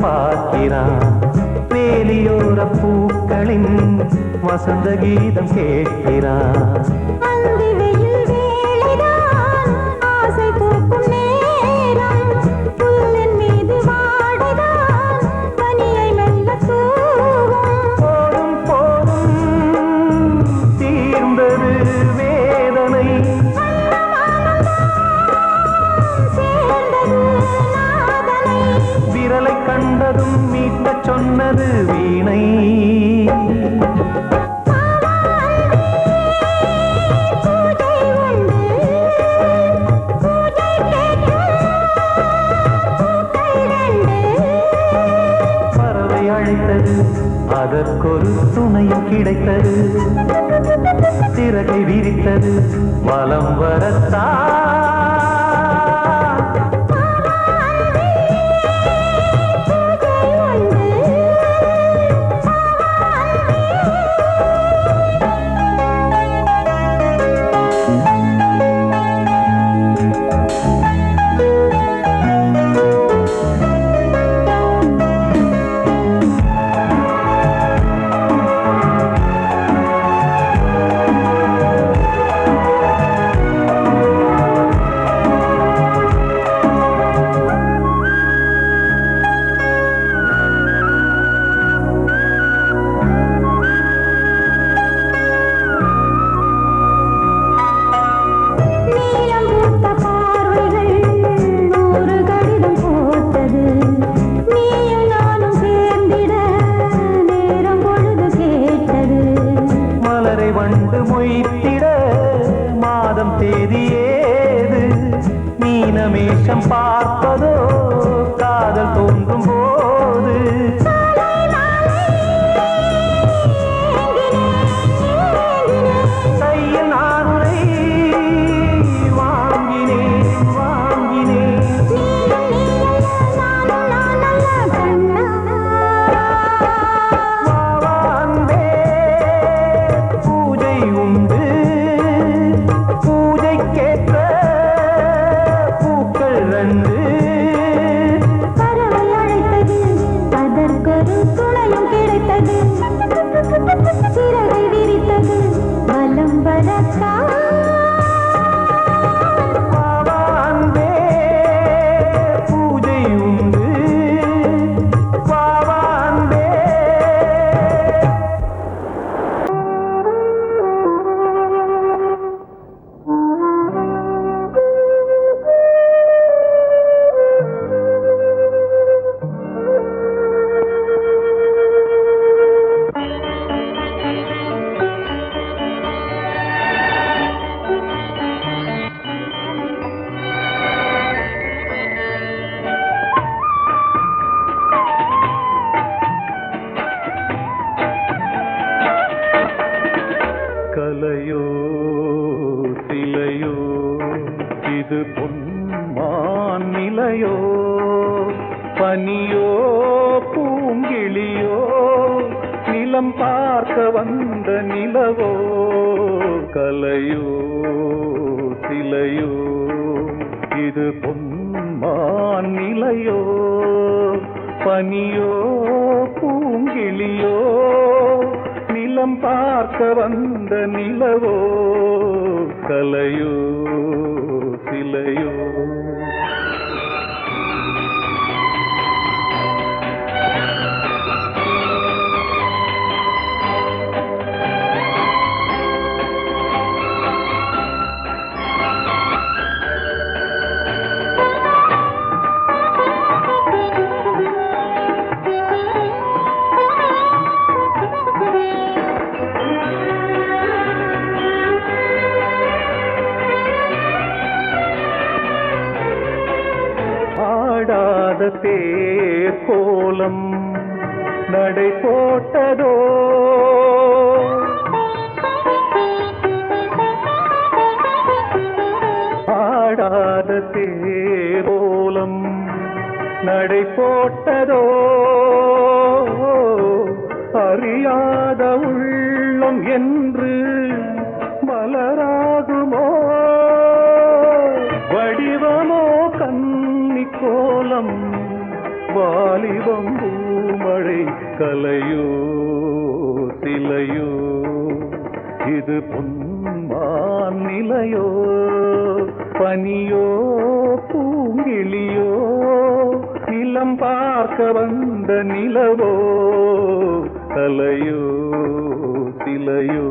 பார்க்கிறான். வேலியோர பூக்களின் வசந்த கீதம் கேட்கிறான். கண்டதும் மீட்ட சொன்னது வீணை. பறவை அழைத்தது, அதற்கொரு துணையும் கிடைத்தது. சிறகை விரித்தது, வலம் வரத்தான். வண்டு மொய்த்திட மாதம் தேதியேது. மீனமேஷம் பார்ப்பதோ காதல் தோன்றும் போது. கையில் நானுரை வாங்கினேன் வாங்கினேன். சிறகை விரித்தது, வலம் வரத்தான். பாவான்பே பூஜை உண்டு, பாவான்பே. கலையோ சிலையோ இது பொன்மான் நிலையோ, பனியோ பூங்கிளியோ நிலம் பார்க்க வந்த நிலவோ. கலையோ சிலையோ இது பொன்மான் நிலையோ, பனியோ பூங்கிளியோ நிலம் பார்க்க வந்த நிலவோ. கலையோ சிலையோ. தேர் கோலம் நடை போட்டதோ, ஆடாத தேர் கோலம் நடை போட்டதோ. அறியாத உள்ளம் என்று மலராகுமோ, வடிவமோ கன்னி கோலம் வாலிபம் பூமழை கலையோ சிலையோ இது பொன்மான் நிலையோ பனியோ பூங்கிளியோ நிலம் பார்க்க வந்த நிலவோ கலையோ சிலையோ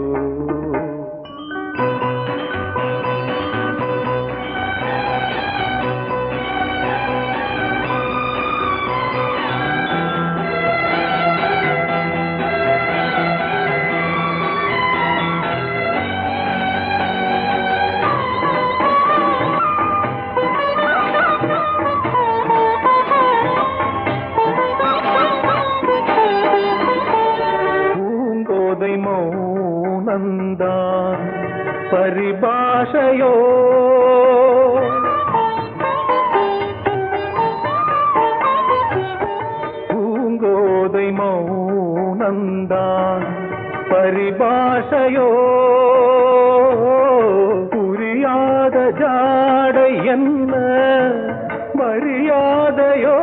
மௌனந்தான் பரிபாஷையோ பூங்கோதை மௌனந்தான் பரிபாஷையோ புரியாத ஜாடை என்ன மரியாதையோ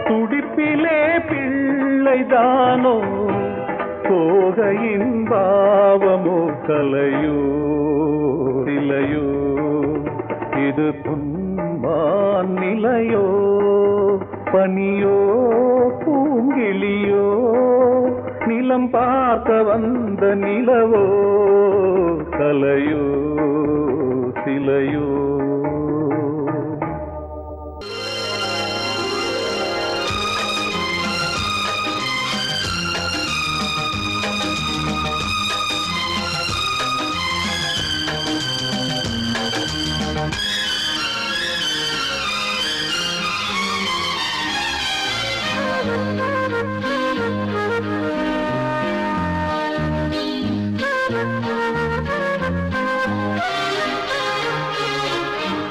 துடிப்பிலே பிள்ளைதானோ போகையின் பாவமோ கலையோ இலையோ இது பொன்மான் நிலையோ பனியோ பூங்கிளியோ நிலம் பார்க்க வந்த நிலவோ கலையோ சிலையோ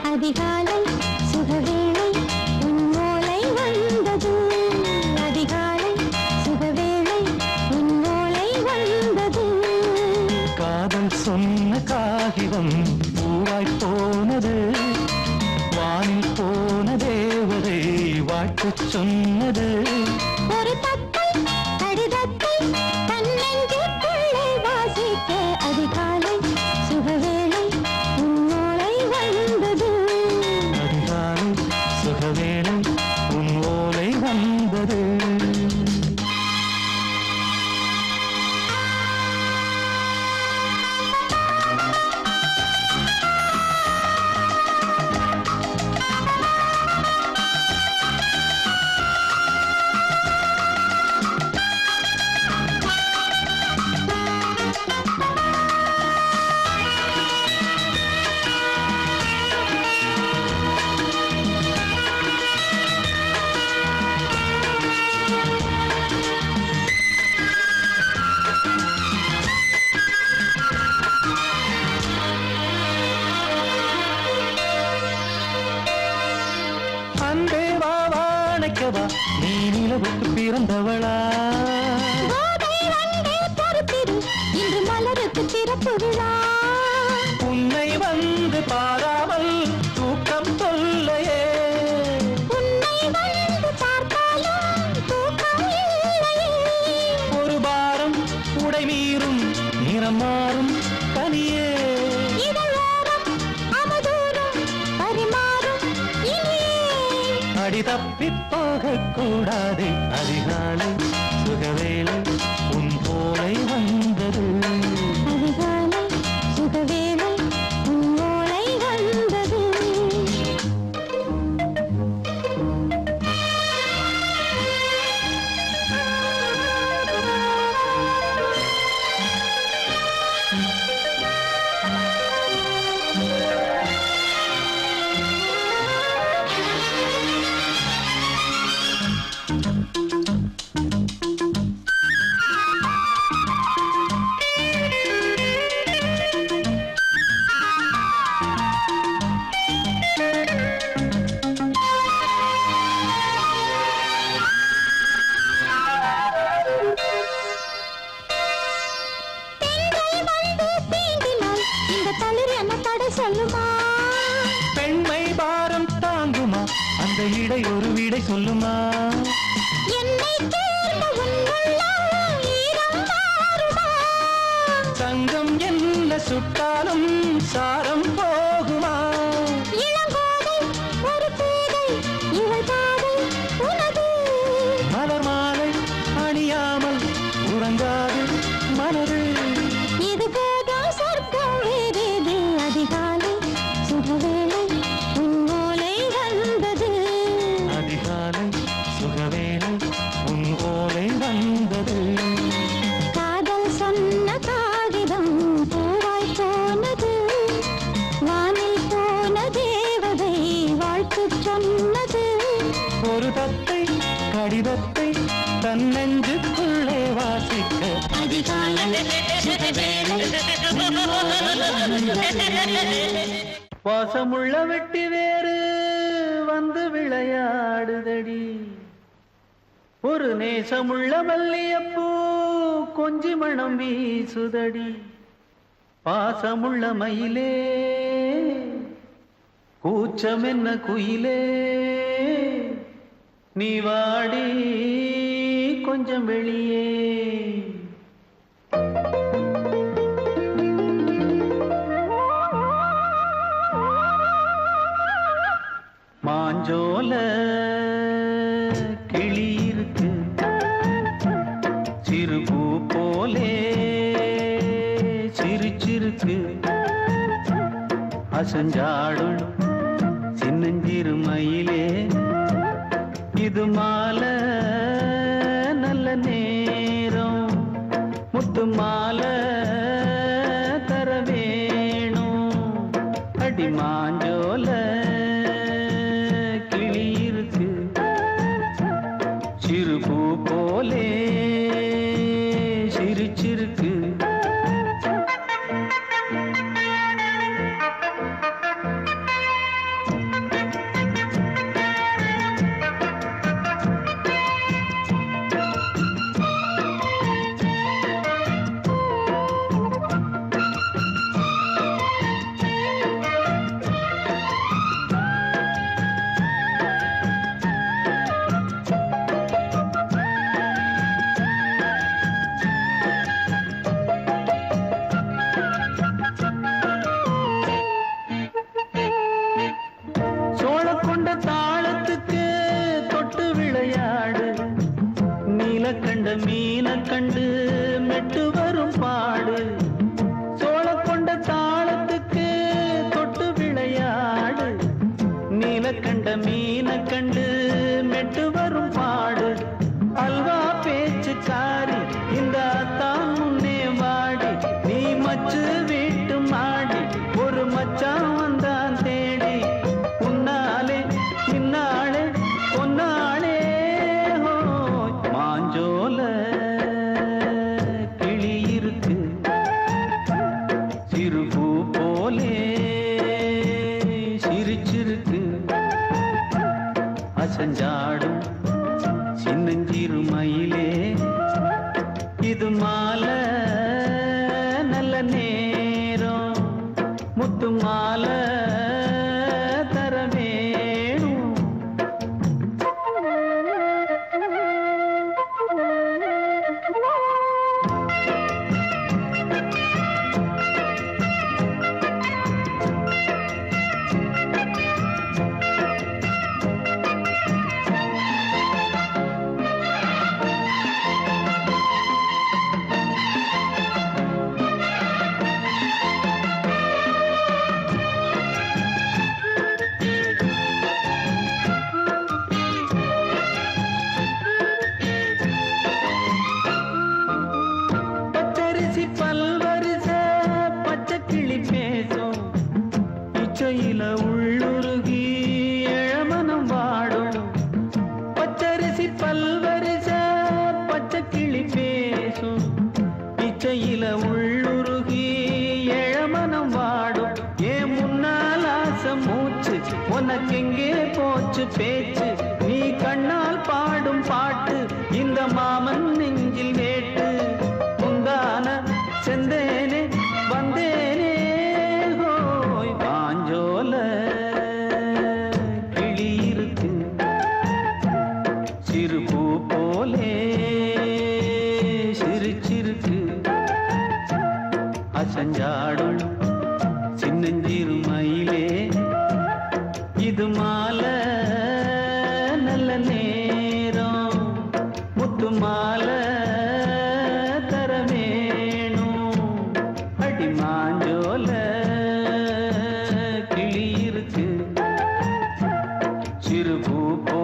அதிகாலை சுகவேளை உன்னோலை வந்தது அதிகாலை சுகவேளை உன்னோலை வந்தது காதல் சொன்ன காகிதம் பூவாய் போனது வானில் போன தேவதை வாழ்த்து சொன்னது ஒரு தத்தை கடிதத்தை தன்னெஞ்சுக்குள்ளே வாசிக்க அதிகாலை சுகவேளை உன்னோலை வந்தது அதிகாலை சுகவேளை உன் ஓலை வந்தது நீ நிலவுக்கு பிறந்தவளா இன்று மலருக்கு திறப்பு விழா உன்னை வந்து பாராமல் தூக்கம் சொல்லையே உன்னை வந்து பார்த்தாலும் தூக்கம் இல்லையே ஒரு பாரம் உடை மீறும் நிறம் மாறும் தனியே இதழோரம் அவதூறம் பரிமாறும் இனியே அடி தப்பி போகக்கூடாது அதிகாலை சுகவேளை உன் போலை வந்தது அதிகாலை சுகவேளை உன்னோலை வந்தது அந்த இடை ஒரு விடை சொல்லுமா? என்னை தேர்ந்த உன் உள்ளம் ஈரம் மாறுமா? தங்கம் என்ன சுட்டாலும் சாரம் போகுமா? இளங்கோதை ஒரு பேதை இவள் பாதை உனது. மலர் மாலை அணியாமல் உறங்காது மனது. இது போதும் சொர்க்கம் வேறேது. அதிகாலை சுகவேளை உன் ஓலை வந்தது. அதிகாலை சுகவேளை உன் ஓலை வந்தது. காதல் சொன்ன காகிதம் பூவாய் போனது. வானில் போன தேவதை வாழ்த்து சொன்னது. ஒரு தத்தை கடிதத்தை தன் நெஞ்சுக்குள்ளே வாசிக்க அதிகாலை சுகவேளை உன் ஓலை வந்தது. வாசமுள்ள வெட்டி வேறு வந்து விளையாடுதடி. ஒரு நேசமுள்ள மல்லியப்பூ கொஞ்சி மணம் வீசுதடி. பாசமுள்ள மயிலே கூச்சம் என்ன குயிலே, நீ வாடி கொஞ்சம் வெளியே. மாஞ்சோல கிளி இருக்கு சிறு பூ போலே சிரிச்சிருக்கு. அசஞ்சாடும் சின்னஞ்சிறு மயிலே, இது மாலை நல்ல நேரம். முத்து மாலை தர வேணும். அடி மாஞ்சோல கிளி இருக்கு சிறு பூ போலே சிரிச்சிருக்கு. சோழக்கொண்ட தாளத்துக்கு தொட்டு விளையாடு. நீலக்கண்ட மீன கண்டு மெட்டு வரும் பாடு. சோழக்கொண்ட தாளத்துக்கு தொட்டு விளையாடு. நீலக்கண்ட மீன கண்டு மெட்டு வரும் பாடு. அல்வா பேச்சுக்காரி இந்த தான் முன்னே வாடி. நீ மச்சு வீட்டு மாடி ஒரு மச்சான் வந்தான் தேடி. உன்னாலே இன்னாலே பொன்னாலே ஹோய். மாஞ்சோல கிளி இருக்கு சிறு பூ போலே சிரிச்சிருக்கு. அசஞ்சாடும் சின்னஞ்சிறு மயிலே, இது மாலை நல்ல நேரம். முத்து மாலை தர வேணும்.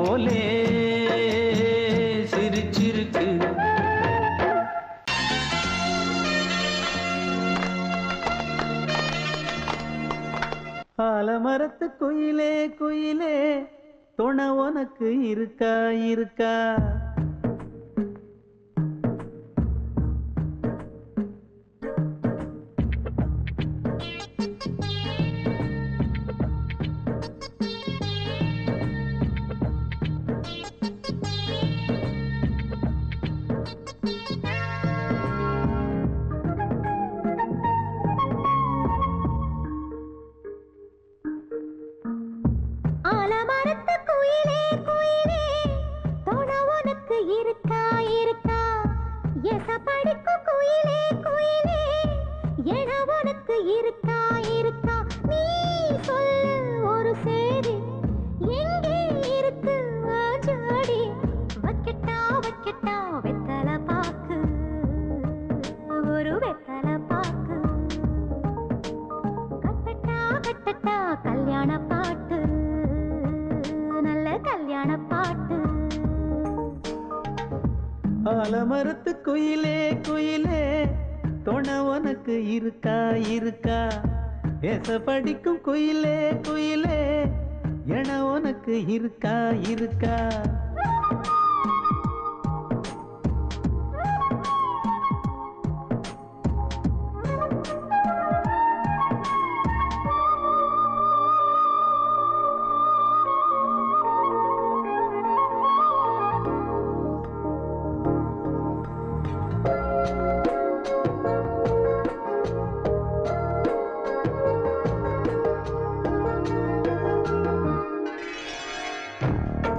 போலே சிரிச்சிருக்கு. ஆலமரத்து குயிலே குயிலே துணை உனக்கு இருக்கா இருக்கா? ஆலமரத்து குயிலே குயிலே துணை உனக்கு இருக்கா இருக்கா? எசப்படிக்கும் குயிலே குயிலே என உனக்கு இருக்கா இருக்கா? நீ சொல்லு ஒரு சேதி எங்கே இருக்கு ஜோடி? வைக்கட்டா வைக்கட்டா வெத்தலை பாக்கு, ஒரு வெத்தலை பாக்கு. கட்டட்டா கட்டட்டா கல்யாண பாட்டு, நல்ல கல்யாண பாட்டு. ஆலமரத்து குயிலே குயிலே துணை உனக்கு இருக்கா இருக்கா? எச படிக்கும் குயிலே குயிலே என உனக்கு இருக்கா இருக்கா?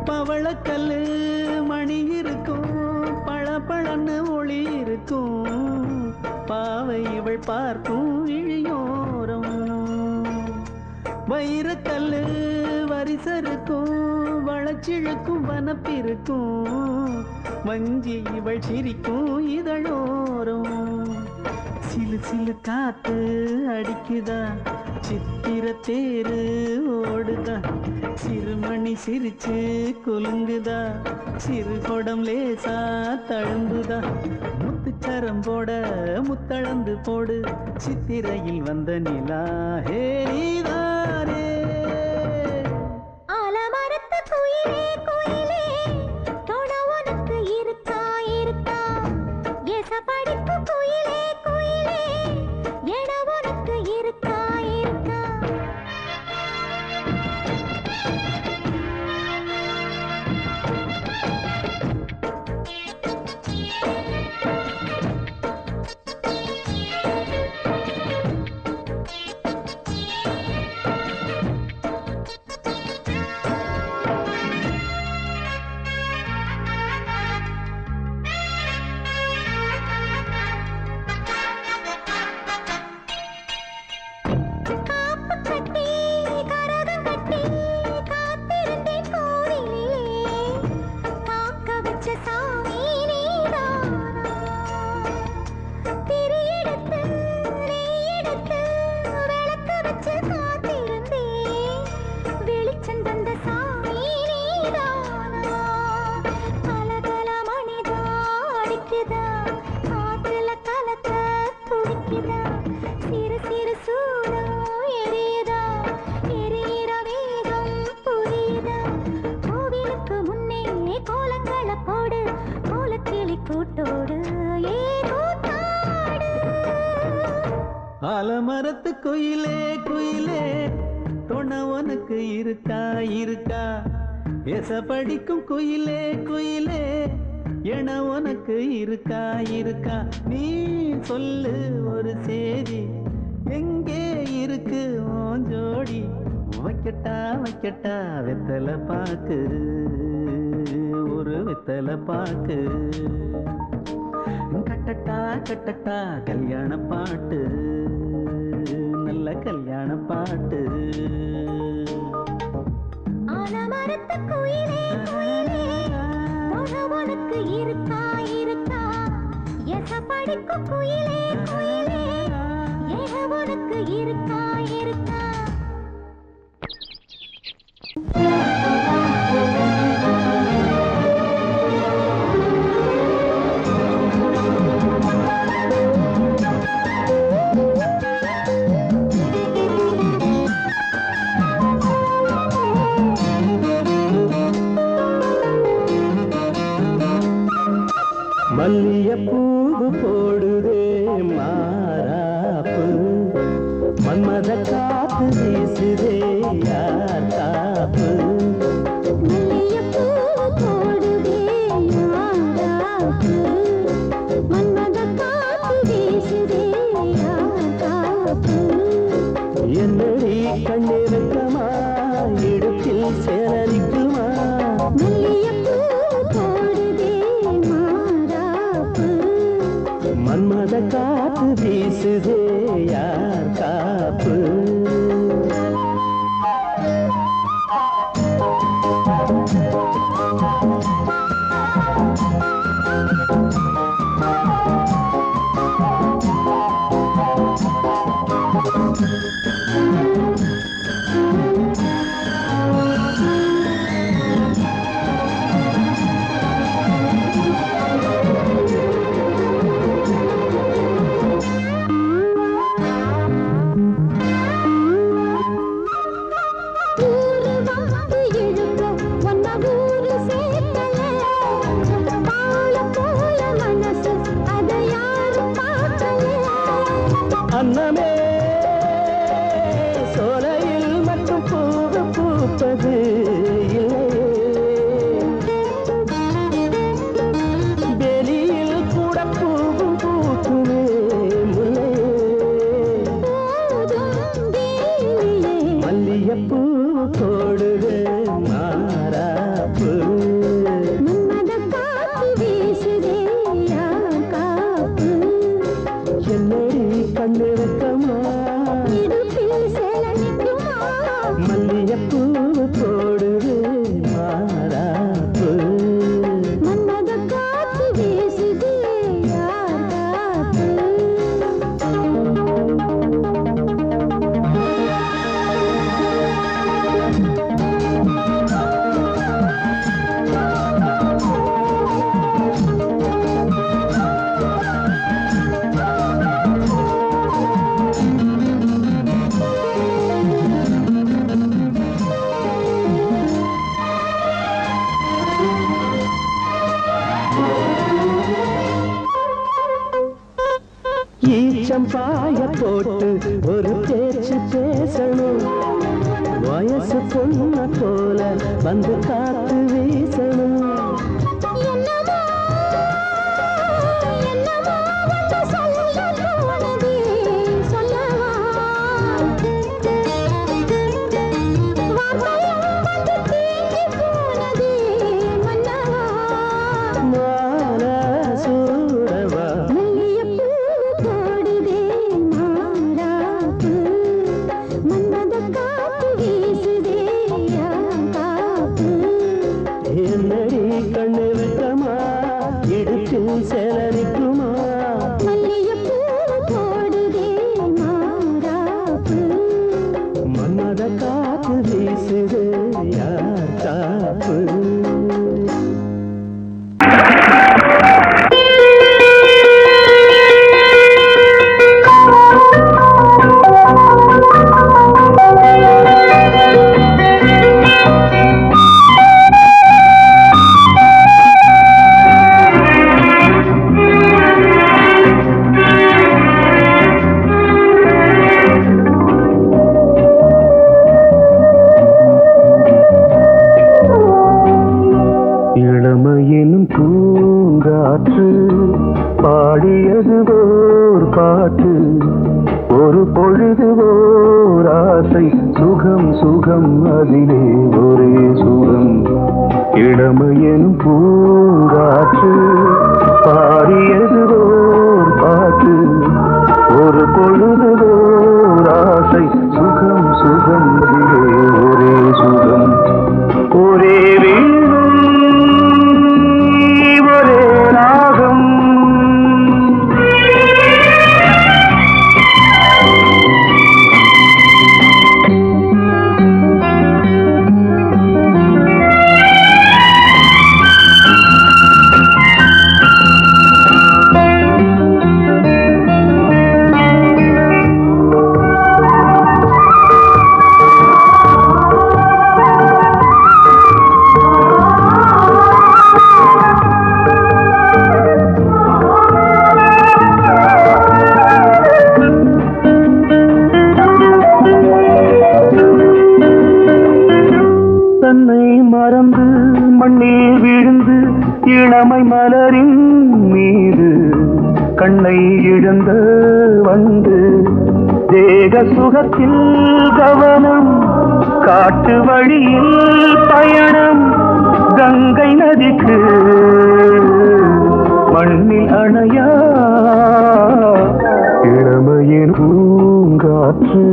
பவளக்கல்லு மணி இருக்கும், பளபளன்னு ஒளி இருக்கும். பாவை இவள் பார்க்கும் இழியோரம். வைரக்கல்லு வரிசருக்கும், வளச்சிழுக்கும் வனப்பிருக்கும். வஞ்சி இவள் சிரிக்கும் இதழோரம். சிலு சிலு காத்து அடிக்குதா, சித்திர தேரு ஓடுதா. சிறுமணி சிரிச்சு குலுங்குதா, சிறு கொடம் லேசா தழும்புதா. முத்துச்சரம் போட முத்தளந்து போடு, சித்திரையில் வந்த நிலா ஹே நீதானே. ஆலமரத்து குயிலே குயிலே துணை உனக்கு இருக்கா இருக்கா? எசப்படிக்கும் குயிலே குயிலே என உனக்கு இருக்கா இருக்கா? காப்பு கட்டி கரகம் கட்டி காத்திருந்தேன் கோவிலிலே. காக்க வச்ச சாமி நீதானா? திரி எடுத்து நெய் எடுத்து விளக்கு வச்சு காத்திருந்தேன். வெளிச்சம் தந்த சாமி நீதானா? கலகல மணிதா அடிக்குதா, காத்துல கலக்க துடிக்குதா. சிறு சிறு சூடம் எரியுதா, எரியிற வேகம் புரியுதா. கோவிலுக்கு முன்னே கோலங்களை போடு, கோலக்கிளி கூட்டோடு ஏதோ தாடு. ஆலமரத்து குயிலே குயிலே துணை உனக்கு இருக்கா இருக்கா? எச படிக்கும் குயிலே குயிலே என உனக்கு இருக்கா இருக்கா? நீ சொல்லு ஒரு சேதி எங்கே இருக்கு உன் ஜோடி? வைக்கட்டா வைக்கட்டா வெத்தலை பாக்கு, ஒரு வெத்தலை பாக்கு. கட்டட்டா கட்டட்டா கல்யாண பாட்டு, நல்ல கல்யாண பாட்டு. ஆலமரத்து குயிலே குயிலே துணை உனக்கு இருக்கா இருக்கா? எசப்படிக்கும் குயிலே குயிலே என உனக்கு இருக்கா இருக்கா? மல்லியப்பூவு போடுதே மாறாப்பு மன்மத காத்து வீசுதே யார் காப்பு என்னடி கண்ணிருக்கமா இடுப்பில் சேலரிக்குமா மன்மத காத்து வீசுதே யார் காப்பு அன்னமே சோலையில் மட்டும் பூவு பூப்பது வெளியில் கூட பூவும் பூக்குமே மல்லியப்பூ போடுது மாறாப்பு கண்ணிருக்கமா மல்லியப்பூ போடுது மாறாப்பு ஈச்சம்பாய போட்டு ஒரு பேச்சு பேசணும் வயசு பொண்ணு போல வந்து காத்து வீசணும் என்னடி கண்ணிருக்கமா இடுப்பில் சேலரிக்குமா மன்மத காத்து வீசுது யார் காப்பு இளமையினும் பூங்காற்று பாடியது ஓர் பாட்டு ஒரு பொழுது ஓர் ஆசை சுகம் சுகம் அதிலே ஒரே சுகம் இளமையினும் பூங்காற்று பாடியது ஓர் பாட்டு ஒரு பொழுது ஓர் ஆசை சுகம் சுகம் அதிலே ஒரே சுகம் ஒரே மண்ணில் விழுந்து இளமை மலரின் மீது கண்ணை இழந்த வந்து தேக சுகத்தில் கவனம் காட்டு வழியில் பயணம் கங்கை நதிக்கு மண்ணில் அணையா இளமையின் பூங்காற்று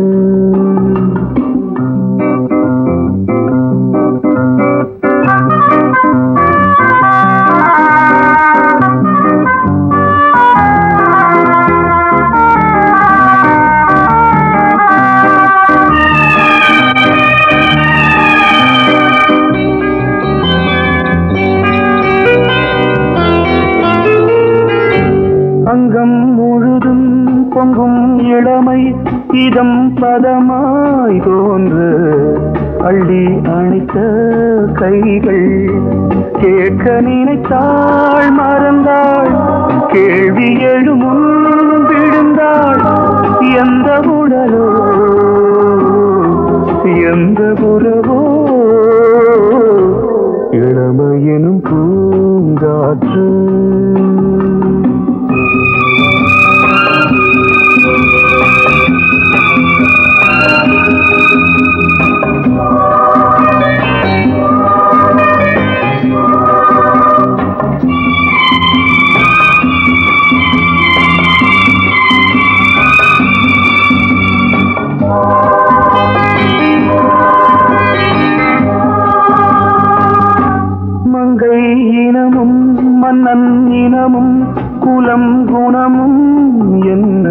அங்கம் முழுதும் பொங்கும் இளமை இதம் பதமாய் தோன்று அள்ளி அணைத்த கைகள் கேட்க நினைத்தாள் மறந்தாள் கேள்வி எழுமுன் விழுந்தாள் எந்த உடலோ எந்த உறவோ இளமையெனும் பூங்காற்று மங்கை இனமும் மன்னன் இனமும் குலம் குணமும் என்ன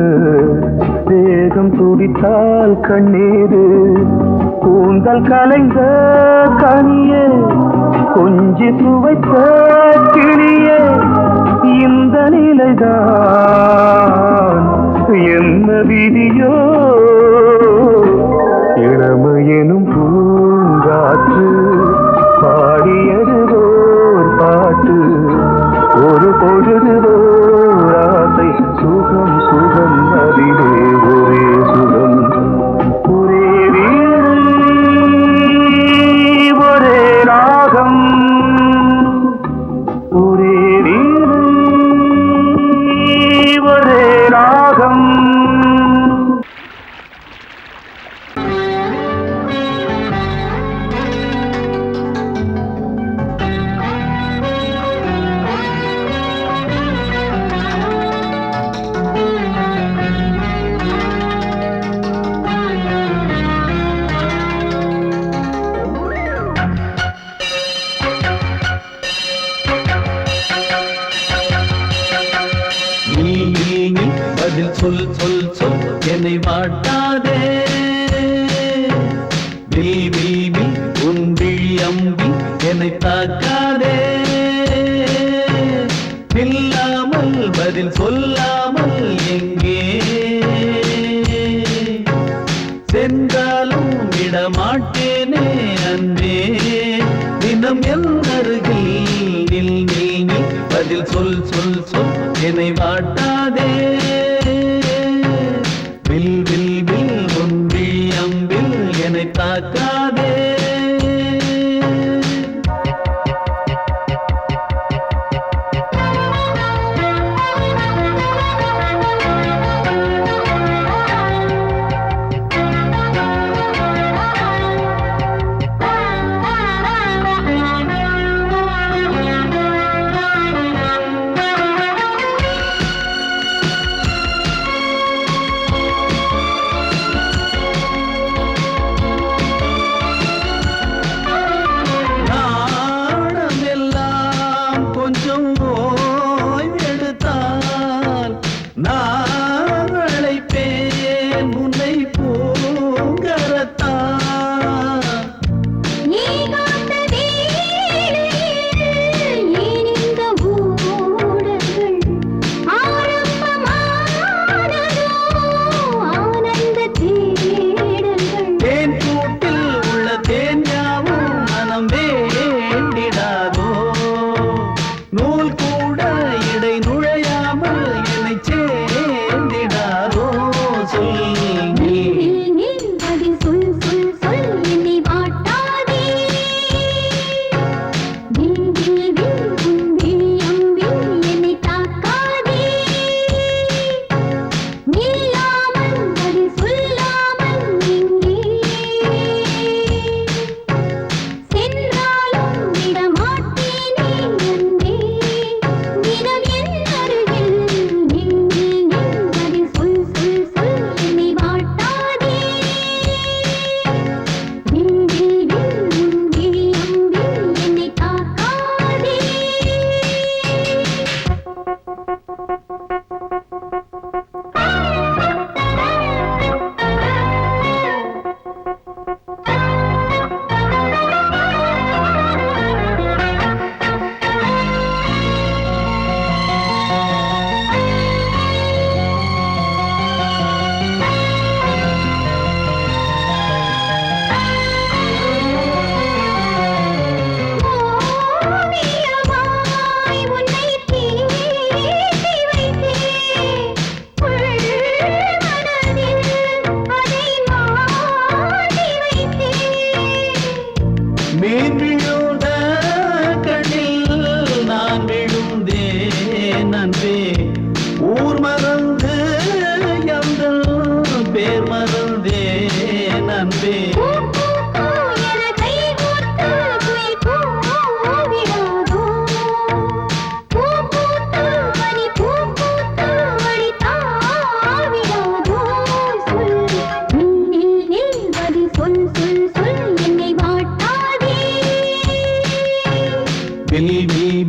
தேகம் துடித்தால் கண்ணீரு கூந்தல் கலைந்த கனியே கொஞ்சி சுவைத்த கிளியே இந்த நிலைதான் என்ன விதியோ இளமையெனும் பூங்காற்று பாடியதுவோர் பாட்டு ஒரு பொழுதுவோர் ஆசை சுகம் சுகம் அதிலே ஒரே சுகம் ஒரே வீடு ஒரே ராகம் ஒரே வீடு ஒரே ராகம் பதில் சொல் சொல் சொல் என்னை வாட்டாதே விழி உன் விழி அம்பி என்னை தாக்காதே இல்லாமல் பதில் சொல்லாமல் எங்கே சென்றாலும் விடமாட்டேனே அன்பே தினம் என் அருகில் நில் நில் நில் பதில் சொல் சொல் சொல் என்னை வாட்டாதே வில் வில் வில் உன் விழி அம்பில் என்னை தாக்காதே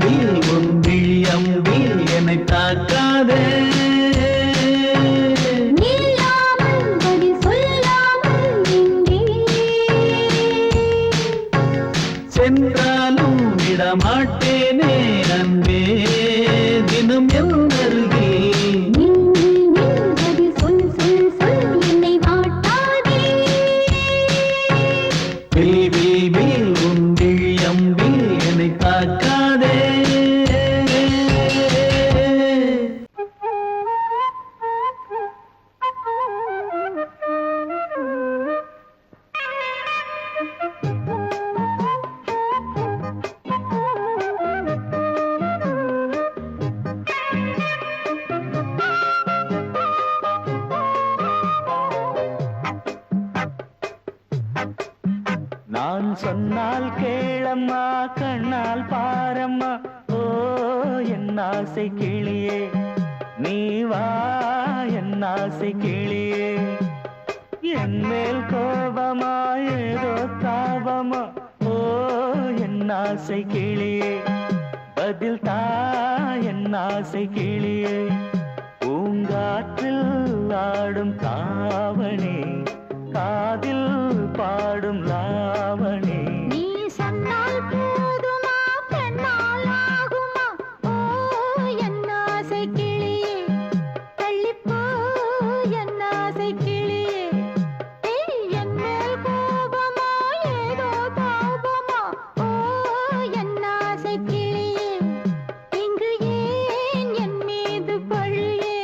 பில் உன் விழி அம்பில் என்னை தாக்காதே. நில்லாமல் பதில் சொல்லாமல் எங்கே சென்றாலும் விடமாட்டேனே அன்பே தினம் என் அருகில். நில் நில் நில் பதில் சொல் சொல் சொல் என்னை வாட்டாதே. பில் பில் பில் உன் விழி அம்பில் என்னை தாக்காதே. நான் சொன்னால் கேளம்மா கண்ணால் பாரம்மா ஓ என் ஆசை கிளியே நீ வா என் ஆசை கிளியே என் மேல் கோபமா ஏதோ தாபமா ஓ என் ஆசை கிளியே பதில் தா என் ஆசை கிளியே பூங்காற்றில் ஆடும் தாவணி காதில் பாடும் லாவணி நீ சொன்னால் போதுமா பெண்ணால் ஆகுமா ஓ என் ஆசை கிளியே தள்ளிப்போ என் ஆசை கிளியே ஏய் என் மேல் கோபமா ஏதோ தாபமா ஓ என் ஆசை கிளியே இங்கு ஏன் என் மீது பழியே.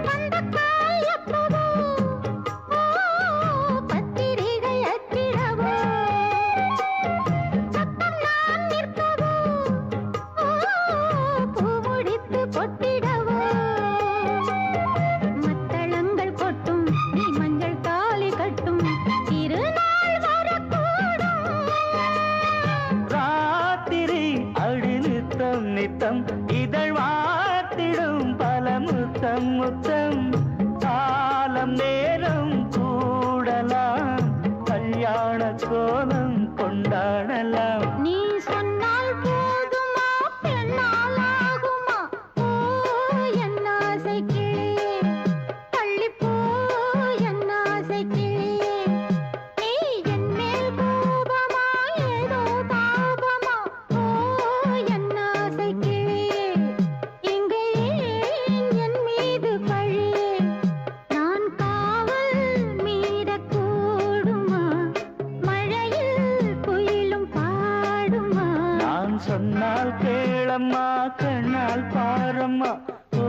பந்தக்கால் எப்பவோ பத்திரிகை அச்சிடவோ சத்தம் நான் நிற்கவோ பூ முடித்து பொட்டிடவோ மத்தளங்கள் கொட்டும் நீ மஞ்சள் தாலி கட்டும் திருநாள் வரக்கூடும். ராத்திரி அடி நித்தம் நித்தம் இதழ் வாத்திடும் பல முத்தம் முத்தம் காலம் நேரம் கூடலாம் கல்யாண கோலம் கொண்டாடலாம். நீ சொன்னால் போதுமா பெண்ணால் ஆகுமா ஓ என் ஆசை கிளியே தள்ளிப்போ என் ஆசை கிளியே நீ என் மேல் கோபமா ஏதோ தாபமா ஓ என் ஆசை கிளியே இங்கு ஏன் என் மீது பழியே. நான் காவல் மீறக்கூடுமா மழையில் குயிலும் பாடுமா. நான் சொன்னால் கேளம்மா கண்ணால் பாரம்மா ஓ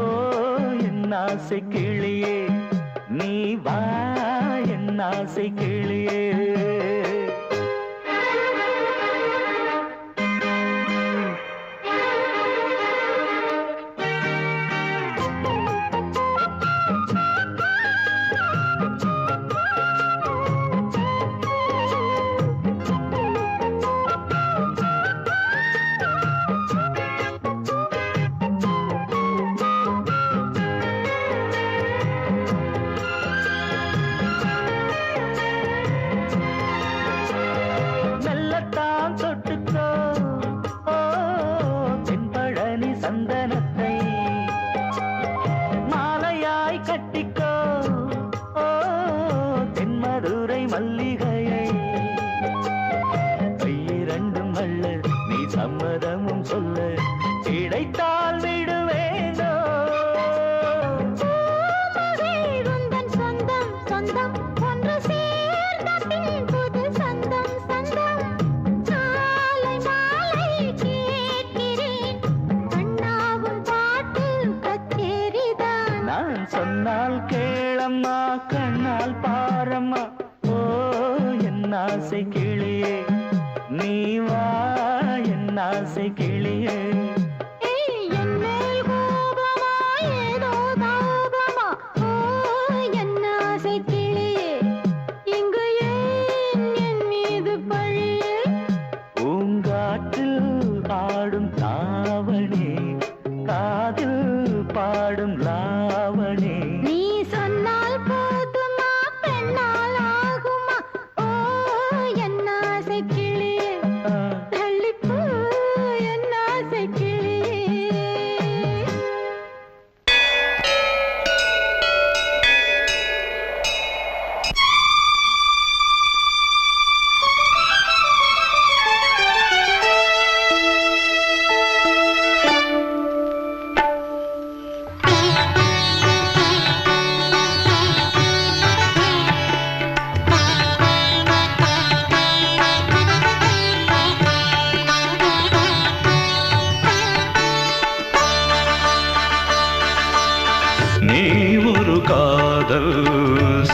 என் ஆசை கிளியே நீ வா என் ஆசை கிளியே. மெல்லத்தான் தொட்டுக்கோ ஓ தென்பழனி சந்தனத்தை மாலையாய் கட்டிக்கோ ஓ தென்மதுரை மல்லிகையை கையிரண்டும் அல்ல நீ சம்மதமும் சொல்ல கிடைத்தால் விடுவேனோ. உந்தன் சொந்தம் சொந்தம் ஒன்று சேர்ந்த பின் புது சொந்தம் சொந்தம் சாலை மாலை கேட்கிறேன் கண்ணாவும் பாட்டு கச்சேரிதான். நான் சொன்னால் கேளம்மா கண்ணால் பாரம்மா ஓ என் ஆசை கிளியே நீ வா என் ஆசை கிளியே. ஏய் என் மேல் கோபமா ஏதோ தாபமா ஓ என்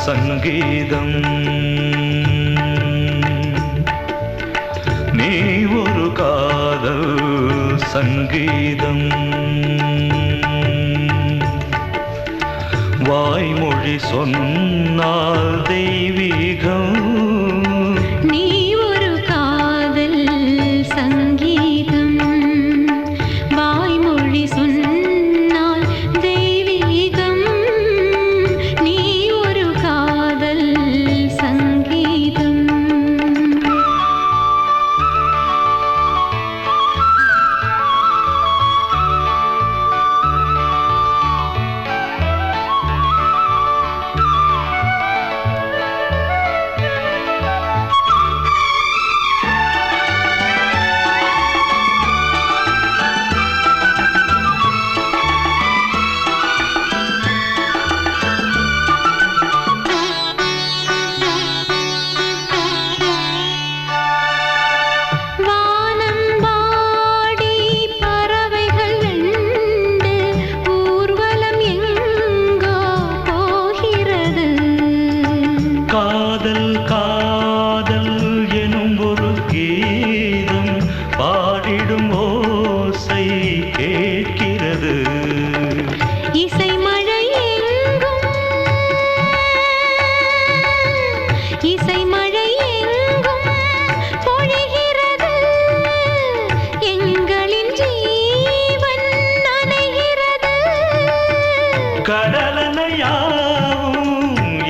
சங்கீதம் நீ ஒரு காதல் சங்கீதம் வாய்மொழி சொன்னால் தெய்வீகம் நீ ஒரு காதல் சங்கீதம் வாய்மொழி சொன்னால் தெய்வீகம் நீ ஒரு காதல் சங்கீதம் காதல் காதல் எனும் ஒரு கீதம் பாடிடும் ஓசை கேட்கிறது இசை மழை எங்கும் இசை மழை எங்கும் பொழிகிறது எங்களின் ஜீவன் நனைகிறது கடலனையாவும்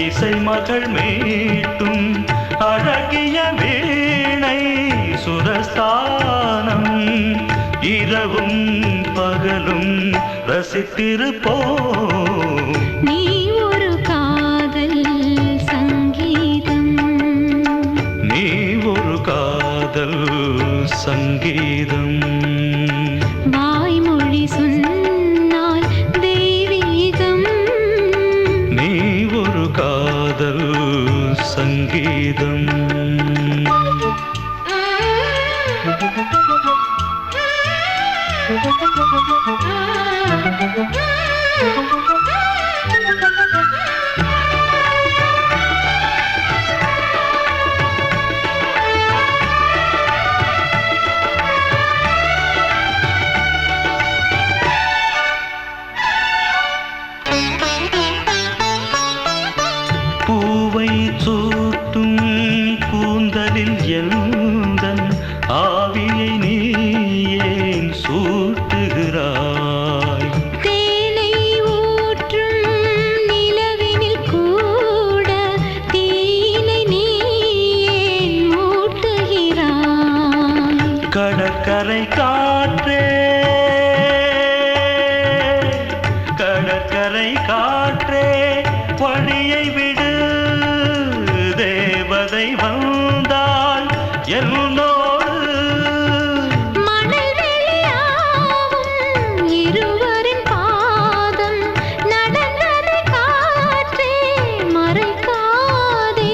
இசை மகள் மீட்டும் அழகிய வீணை சுரஸ்தானம் இரவும் பகலும் ரசித்திருப்போம் நீ ஒரு காதல் சங்கீதம் நீ ஒரு காதல் சங்கீதம் வாய்மொழி சொன்னால் தெய்வீகம் நீ ஒரு காதல் சங்கீதம் பூவை சூட்டும் கூந்தலில் எந்தன் ஆவியை நீ ஏன் சூட்டுகிறாய் தேனை ஊற்றும் நிலவினில் கூட தீனை நீ ஏன் மூட்டுகிறாய் கடற்கரை காற்றே கடற்கரை காற்றே வழியை விடு தேவதை வந்தால் என்னோடு மணல் வெளியாகும் இருவரின் பாதம் நடந்ததை காற்றே மறைக்காதே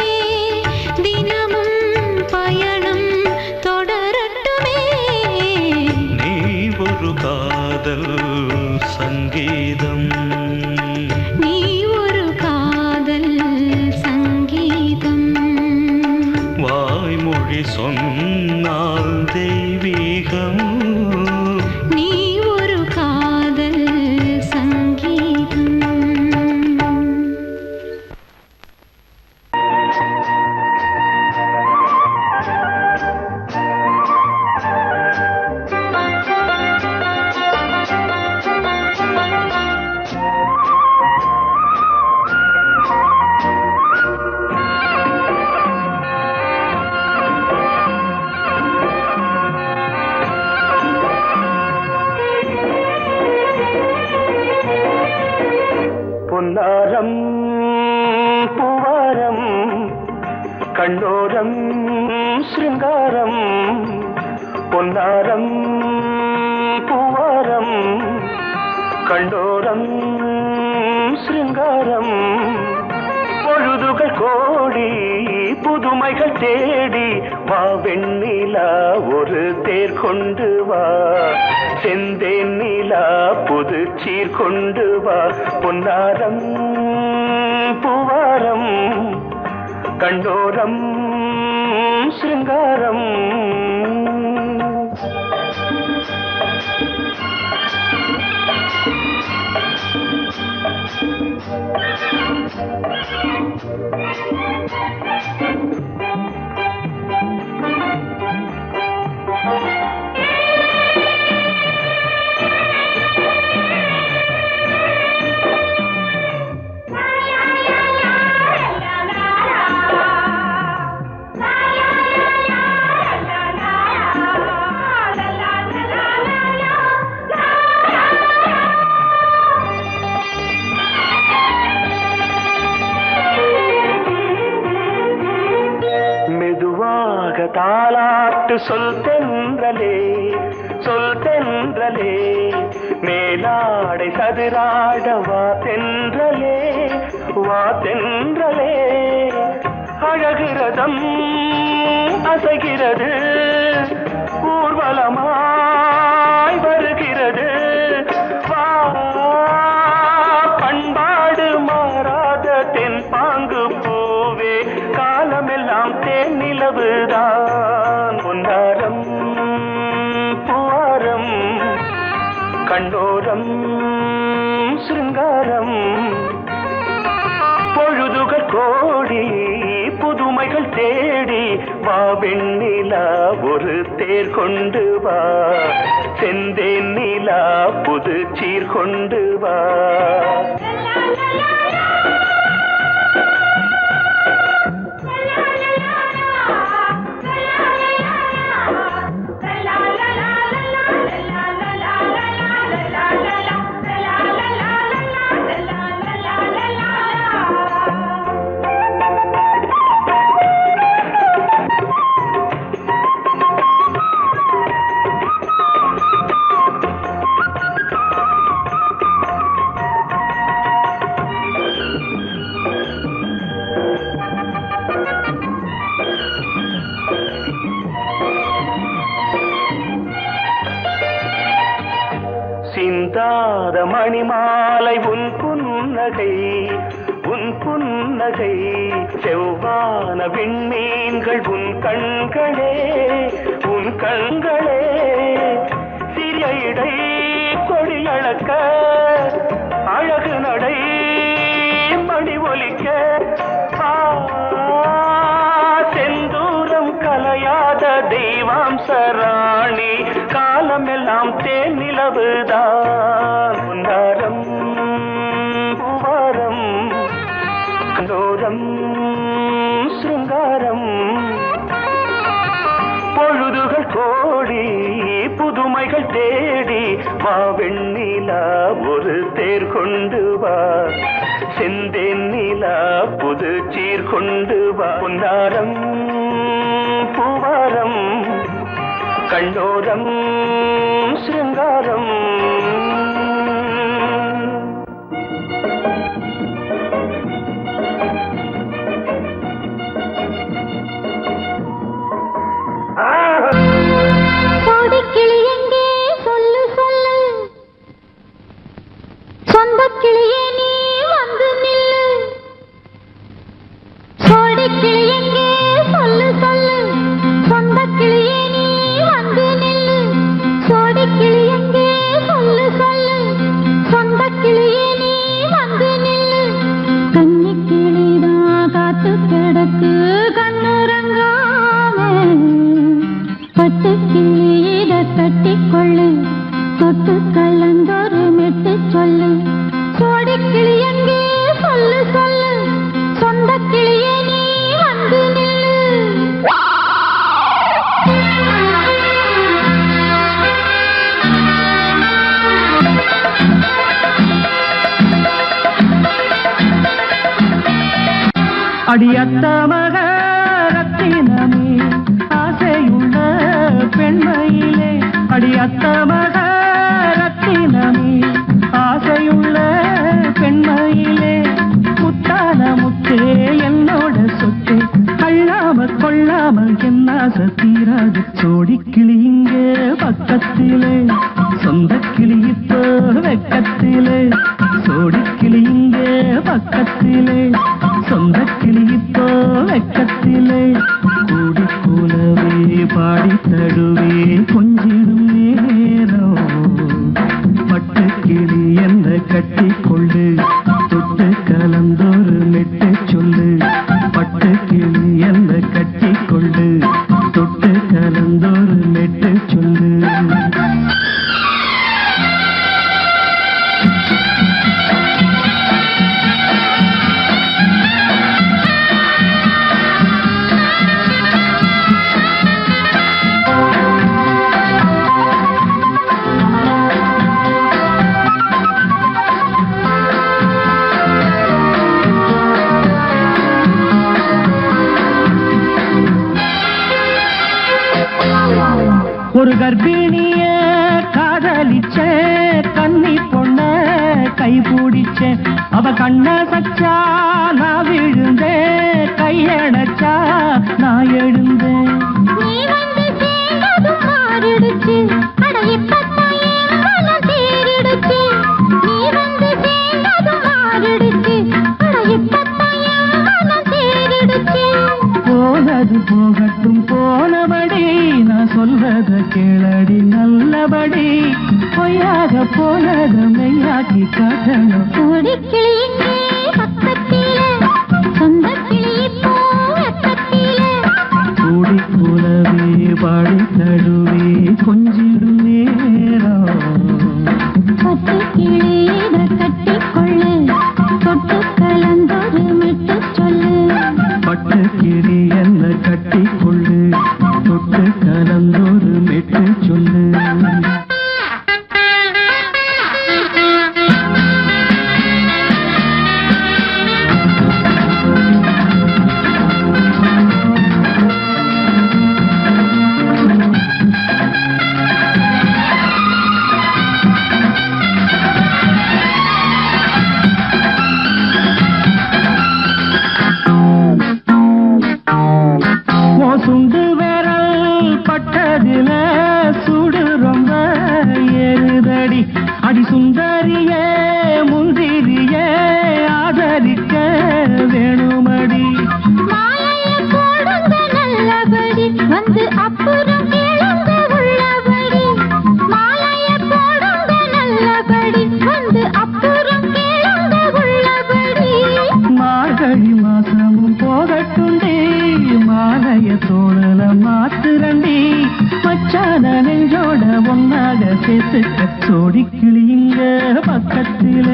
தினமும் பயணம் தொடரட்டுமே நீ ஒரு காதல் சங்கீதம் நீ ஒரு காதல் சங்கீதம் வாய்மொழி சொன்னால் தெய்வீகம் நீ ஒரு காதல் சங்கீதம் பொன்னாரம் பூவாரம் கண்ணோரம் சிருங்காரம் பொன்னாரம் பூவாரம் கண்ணோரம் சிருங்காரம் பொழுதுகள் கோடி புதுமைகள் தேடி வா வெண்ணிலா ஒரு தேர் கொண்டு வா செந்தேன் நிலா புது சீர் கொண்டு வா பொன்னாரம் பூவாரம் கண்டோரம் சிருங்காரம். தாலாட்டு சொல் தென்றலே, சொல் தென்றலே, மேலாடை சதுராட வா தென்றலே, வா தென்றலே. அழகிறதம் அசைகிறது, ஊர்வலமாய் வருகிறது. வா பண்பாடு மாறாத தென் பாங்கு பூவே, காலமெல்லாம் தேன் நிலவுதான். பொன்னாரம் பூவாரம், கண்டோரம் சிருங்காரம். பொழுதுகள் கோடி புதுமைகள் தேடி வா வெண்ணிலா ஒரு தேர் கொண்டு வா, செந்தேன் நிலா புது சீர் கொண்டு வா. சிந்தாத மணிமாலை உன் புன்னகை, உன் புன்னகை. செவ்வான விண்மீன்கள் உன் கண்களே, உன் கண்களே. சிறிய இடை கொடியளக்க அழகு நடை மணி ஒலிக்க. செந்தூரம் கலையாத தெய்வாம்சராணி, காலமெல்லாம் தேன் நிலவுதான். பொன்னாரம் பூவாரம், கண்டோரம் சிருங்காரம். பொழுதுகள் கோடி புதுமைகள் தேடி வா வெண்ணிலா ஒரு தேர் கொண்டு வா, செந்தேன் நிலா புது சீர் கொண்டு வா. பொன்னாரம் பூவாரம், கண்டோரம் சிருங்காரம். கோடிக்கிளி எங்கே சொல்லு சொல்லு, சொந்தக் கிளியே நீ வந்து நில்லு. கோடிக்கிளி எங்கே சொல்லு சொல்லு, சொந்தக் கிளியே நீ வந்து நில்லு. கோடிக்கிளி எங்கே சொல்லு சொல்லு, சொந்தக் கிளியே நீ வந்து நில்லு. கன்னிக் கிளிதான் காத்து கிடக்கு கண்ணுறங்காம, பட்டு கிளியிட கட்டிக்கொள்ளு, தொட்டு கலந்தொரு மெட்டு சொல்லு. கோடிக்கிளி எங்கே சொல்லு சொல்லு, சொந்தக் கிளியே நீ வந்து நில்லு. அடியத்த மக ரத்தினமே, ஆசையுள்ள பெண்மையிலே. அடியத்த மக ரத்தினமே, ஆசையுள்ள பெண்மையிலே. முத்தான முத்தே என்னோட சொத்து, அள்ளாம கொள்ளாம என்ன தீராது. சோடிக்கிளி இங்கே பக்கத்திலே, சொந்தக் கிளி இப்போ வெக்கத்திலே. சோடிக்கிளி இங்கே பக்கத்திலே, சொந்தக் கிளி இப்போ வெக்கத்திலே கூடி கூலவே பாடி தடுவே கொஞ்சிடும் நேரம் பட்டு கிளி என்ற கட்டி கொண்டு தொட்டு கலந்தொரு மெட்டு சொல்லு பட்டு கிளி என்ற கட்டி கொண்டு தொட்டு கலந்தொரு மெட்டு சொல்லு ஒரு கர்ப்பிணிய காதலிச்ச கன்னி பொண்ண கை பிடிச்ச அவ கண்ண சச்சா நான் விழுந்தேன் கையடைச்சா நான் எழுந்தேன் நீ வந்து சேர்ந்ததும் மாறிடுச்சு அட இப்பத்தான் என் மனம் தேறிடுச்சு நீ வந்து சேர்ந்ததும் மாறிடுச்சு அட இப்பத்தான் என் மனம் தேறிடுச்சு போனது போகட்டும் போனபடி நான் சொல்றத கேளடி நல்லபடி பொய்யாக போனது மெய்யாக்கி காட்டணும் கூடிக்கிளி இங்கே பக்கத்திலே சொந்த கிளி இப்போ வெக்கத்திலே கூடி கூலவே பாடி தடுவே கொஞ்சிடும் நேரம் பட்டு கிளி இதை கட்டிக்கொள்ளு தொட்டு கலந்தொரு மெட்டு சொல்லு பட்டு கிளி என்ன கட்டி கொள்ளு தொட்டு கலந்தொரு மெட்டு சொல்லு சுண்டு விரல் பட்டதில சுடு ரொம்ப ஏறுதடி அடி சுந்தரியே முந்திரியே ஆதரிக்க வேணுமடி மாலைய போடுங்க நல்லபடி வந்து அப்புறம் கேளுங்க உள்ளபடி மாலைய போடுங்க நல்லபடி வந்து அப்புறம் கேளுங்க உள்ளபடி மார்கழி மாசமும் போகட்டுண்டி மாலைய தோழல மாத்துரண்டி மச்சான நெஞ்சோட ஒன்னாக சேர்த்துக்க சோடி கிளிங்க பக்கத்தில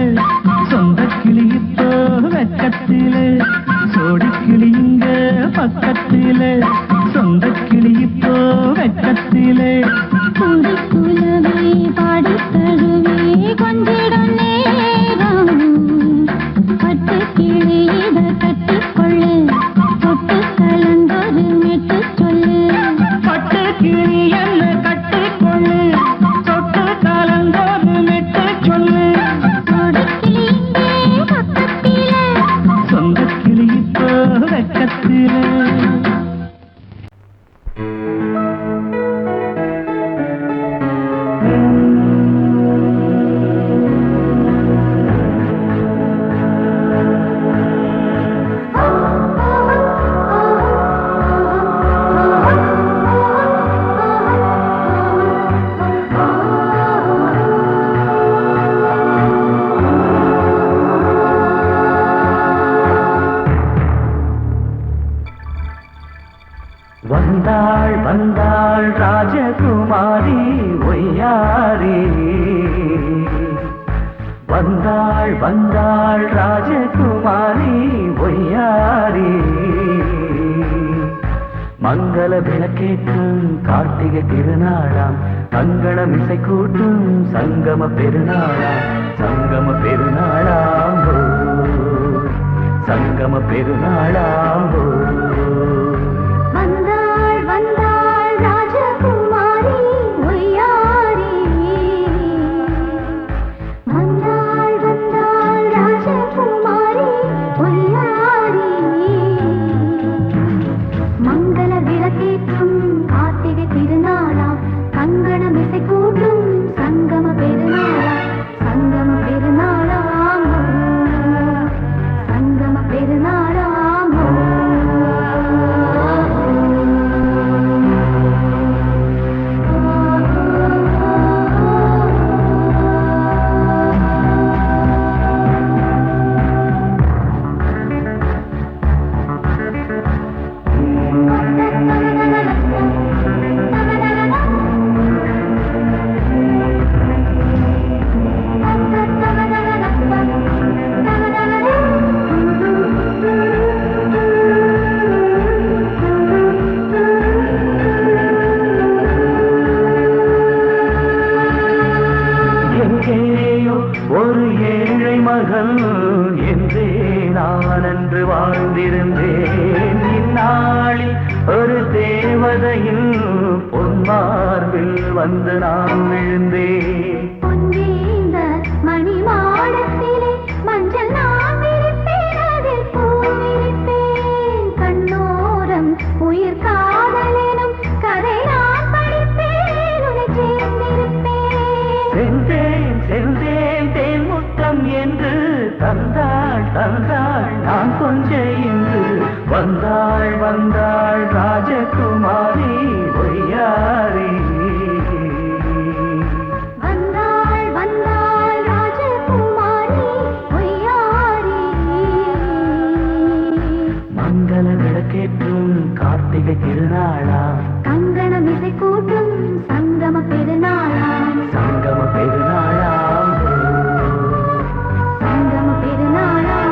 சொந்த கிளி இப்போ வெக்கத்தில சோடி கிளிங்க பக்கத்தில சொந்த கிளி இப்போ வெக்கத்தில கூடி குலவே பாடி தழுவே கொஞ்சிடும் நேரம் பட்டு கிளி இதை கட்டிக்கொள்ளு தொட்டு கலந்தொரு மெட்டு சொல்லு பட்டு கிளி என்ன கட்டிக்கொள்ளு தொட்டு கலந்தொரு மெட்டு சொல்லு கூடிக்கிளி இங்கே பக்கத்திலே சொந்த கிளி இப்போ வெக்கத்தில வந்தாள் வந்தாள் ராஜகுமாரி ஒய்யாரி வந்தாள் வந்தாள் ராஜகுமாரி ஒய்யாரி மங்கள விளக்கேற்றும் கார்த்திகை திருநாளாம் கங்கணம் இசை கூட்டும் சங்கம பெருநாளாம் சங்கம பெருநாளாம் ஹோ, சங்கம பெருநாளாம் ஹோ. வந்தாள் வந்தாள் ராஜகுமாரி ஒய்யாரி வந்தாள் வந்தாள் ராஜகுமாரி ஒய்யாரி மங்கள விளக்கேற்றும் கார்த்திகை திருநாளாம் கங்கணம் இசை கூட்டும் சங்கம பெருநாளாம் சங்கம பெருநாளாம் சங்கம பெருநாளாம் விழுந்தேன் இந்நாளில் ஒரு தேவதையில் பொன்மார்பில் வந்து நான் விழுந்தேன். பொன்னேந்த மணி மாடத்திலே மஞ்சள் நான் விரிப்பேன், அதில் பூ விரிப்பேன். கண்ணோரம் உயிர் காதலெனும் கதை நான் படிப்பேன், உன்னை சேர்ந்திருப்பேன். சென்றேன் சென்றேன் தேன் முத்தம் என்று தந்தாள் தந்தாள் நான் கொஞ்ச என்று வந்தாள் வந்தாள் ராஜகுமாரி ஒய்யாரி. வந்தாள் வந்தாள் ராஜகுமாரி ஒய்யாரி. மங்கள விளக்கேற்றும் கார்த்திகை திருநாளாம், கங்கணம் இசை கூட்டும் சங்கம பெருநாளாம், சங்கம பெருநாளாம், சங்கம பெருநாளாம்.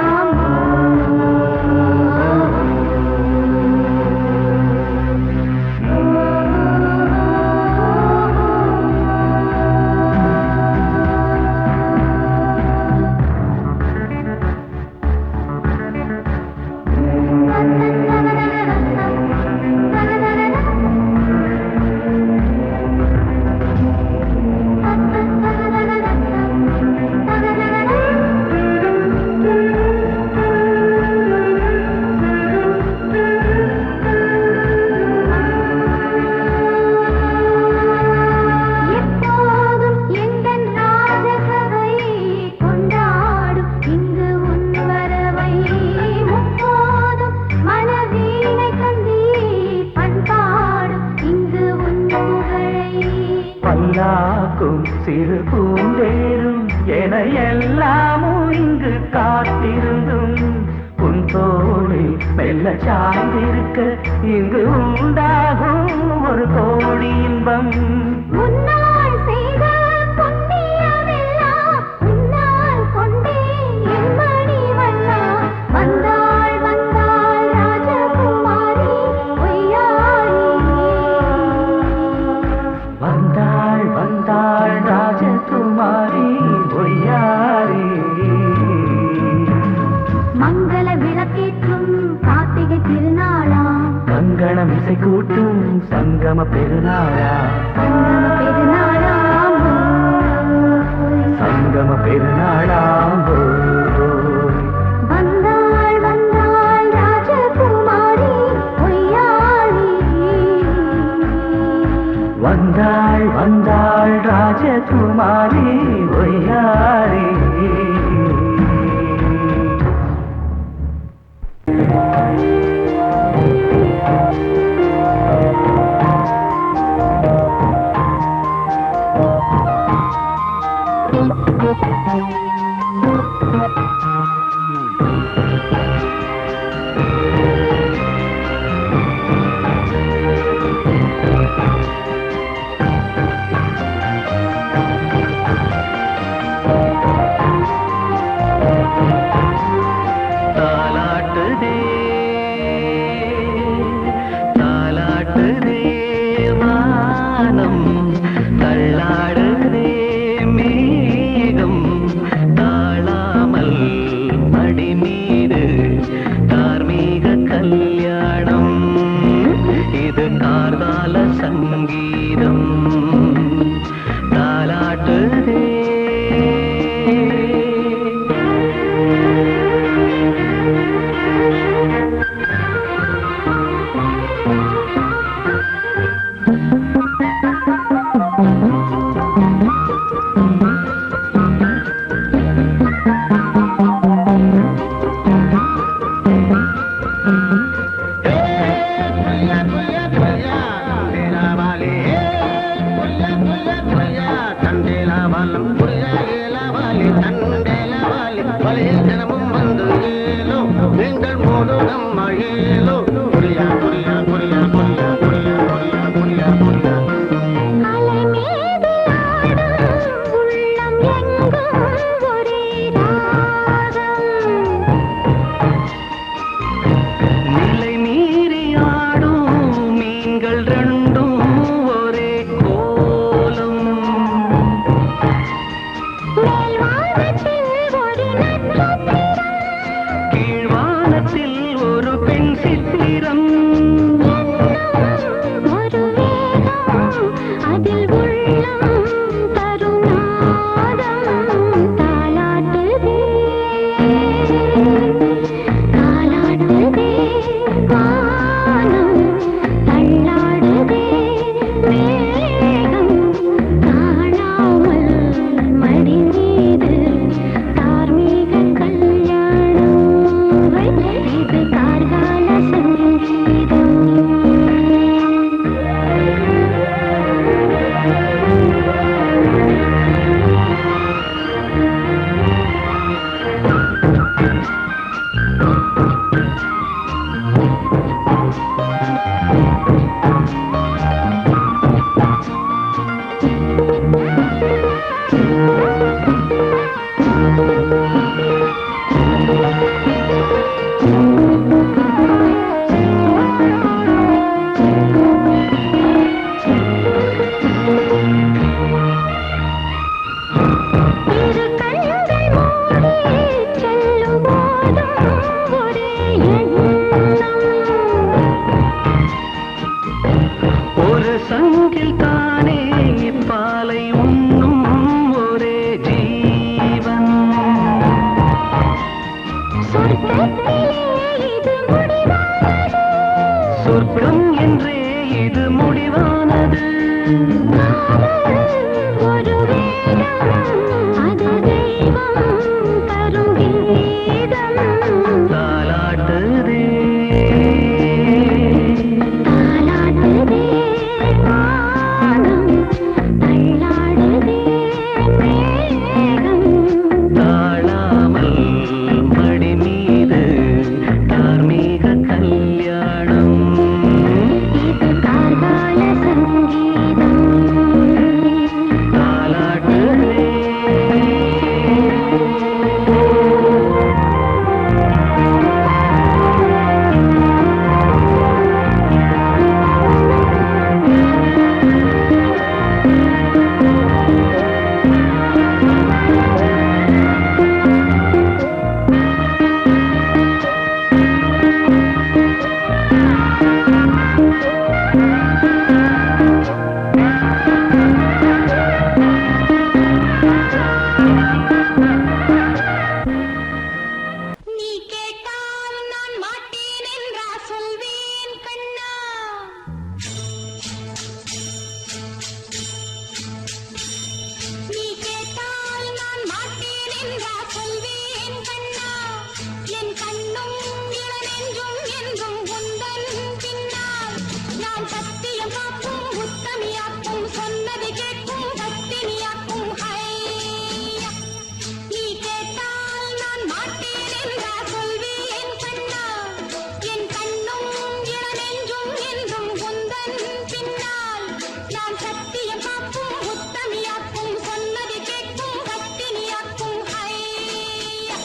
எப்போதும் எந்தன் ராஜசபை கொண்டாடும் இங்கு உன் வரவை. முப்போதும் மனவீணை தந்தி பண்பாடும் இங்கு உன் புகழை. பல்லாக்கும் சிறு பூந்தேரும் என எல்லாமும் இங்கு காத்திருந்தும் உன் தோளில் மெல்ல சாய்ந்திருக்க இங்கு உண்டாகும் ஒரு கோடி இன்பம். முன்னால் செய்த புண்ணியமெல்லாம் உன்னால் கொண்டேன் என் மணிவண்ணா. வந்தாள் வந்தாள் ராஜகுமாரி ஒய்யாரி. வந்தாள் வந்தாள் ராஜகுமாரி ஒய்யாரி. மங்கள விளக்கேற்றும் கார்த்திகை திருநாளாம், கங்கணம் இசை கூட்டும் சங்கம பெருநாளா, சங்கம பெருநாளாம். சங்கம பெருநாளாம். வந்தாள் வந்தாள் ராஜகுமாரி ஒய்யாரி. வந்தாள் வந்தாள் ராஜகுமாரி ஒய்யாரி. தாலாட்டுதே தாலாட்டுதே வானம், தள்ளாடுதே மேகம், தாழாமல் மடி மீது தார்மீக கல்யாணம். இது கார்கால சங்கீதம் தாலாட்டுதே. அலை மீது ஆடும் உள்ளம் எங்கும் ஒரே ராகம். நிலை மீறி ஆடும் மீன்கள் ரெண்டும் ஒரே கோலம். மேல்வானத்தில் ஒரு நட்சத்திரம், கீழ்வானத்தில் ஒரு நிலவின் சித்திரம் ஒரு வேகம் அதில் உள்ளம் தரும் நாதம் தாலாட்டுதே தாலாட்டுதே வானம் தள்ளாடுதே மேகம் காணாமல் மடி மீது தார்மீக கல்யாணம் இது கார்கால சங்கீதம் இரு கண்கள் மூடி செல்லும் போதும் ஒரே எண்ணம் ஒரு சங்கில் தானே பாலை உண்ணும் ஒரே ஜீவன் சொர்க்கத்திலே இது முடிவானது சொர்க்கம் என்றே இது முடிவானது ஒரு வேதம் அது தெய்வம் தரும் கீதம் தாலாட்டுதே தாலாட்டுதே வானம் தள்ளாடுதே மேகம் தாழாமல் மடி மீது தார்மீக கல்யாணம் இது கார்கால சங்கீதம் தாலாட்டுதே நீ கேட்டால் நான் மாட்டேன் என்றா சொல்வேன் கண்ணா நீ கேட்டால் நான் மாட்டேன் என்றா சொல்வேன் கண்ணா என் கண்ணும் இளநெஞ்சும் என்றும் உந்தன் பின்னால் நான் சத்தியம் காக்கும் உத்தமியாக்கும் சொன்னது கேட்கும் பத்தினியாக்கும் ஹையா நீ கேட்டால் நான் மாட்டேன் என்றா சொல்வேன் கண்ணா என் கண்ணும் இளநெஞ்சும் என்றும் உந்தன் பின்னால் நான் சத்தியம் காக்கும் உத்தமியாக்கும் சொன்னது கேட்கும் பத்தினியாக்கும் ஹையா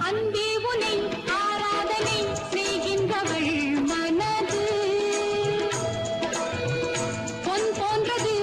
அன்பே உனை ஆராதனை செய்கின்றவள் மனது பொன் போன்றது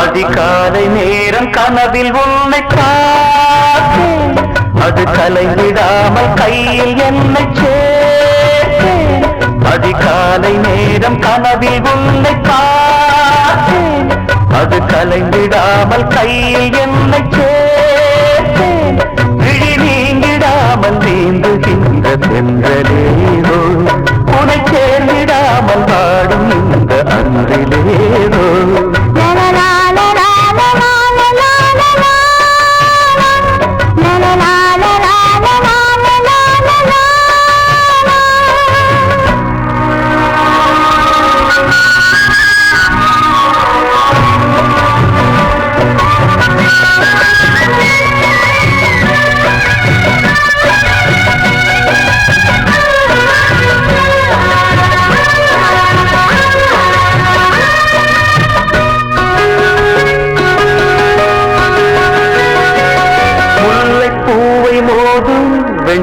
அதிகாலை நேரம் கனவில் உன்னை பார்த்தேன், அது கலைவிடாமல் கையில் என்னை சேர்த்தேன். அதிகாலை நேரம் கனவில் உன்னை பார்த்தேன், அது கலைவிடாமல் கையில் என்னை சேர்த்தேன். விழி நீங்கிடாமல் நீந்துகின்ற தென்றலேதோ, உனை சேர்ந்திடாமல் வாடும் இந்த அன்றிலேதோ.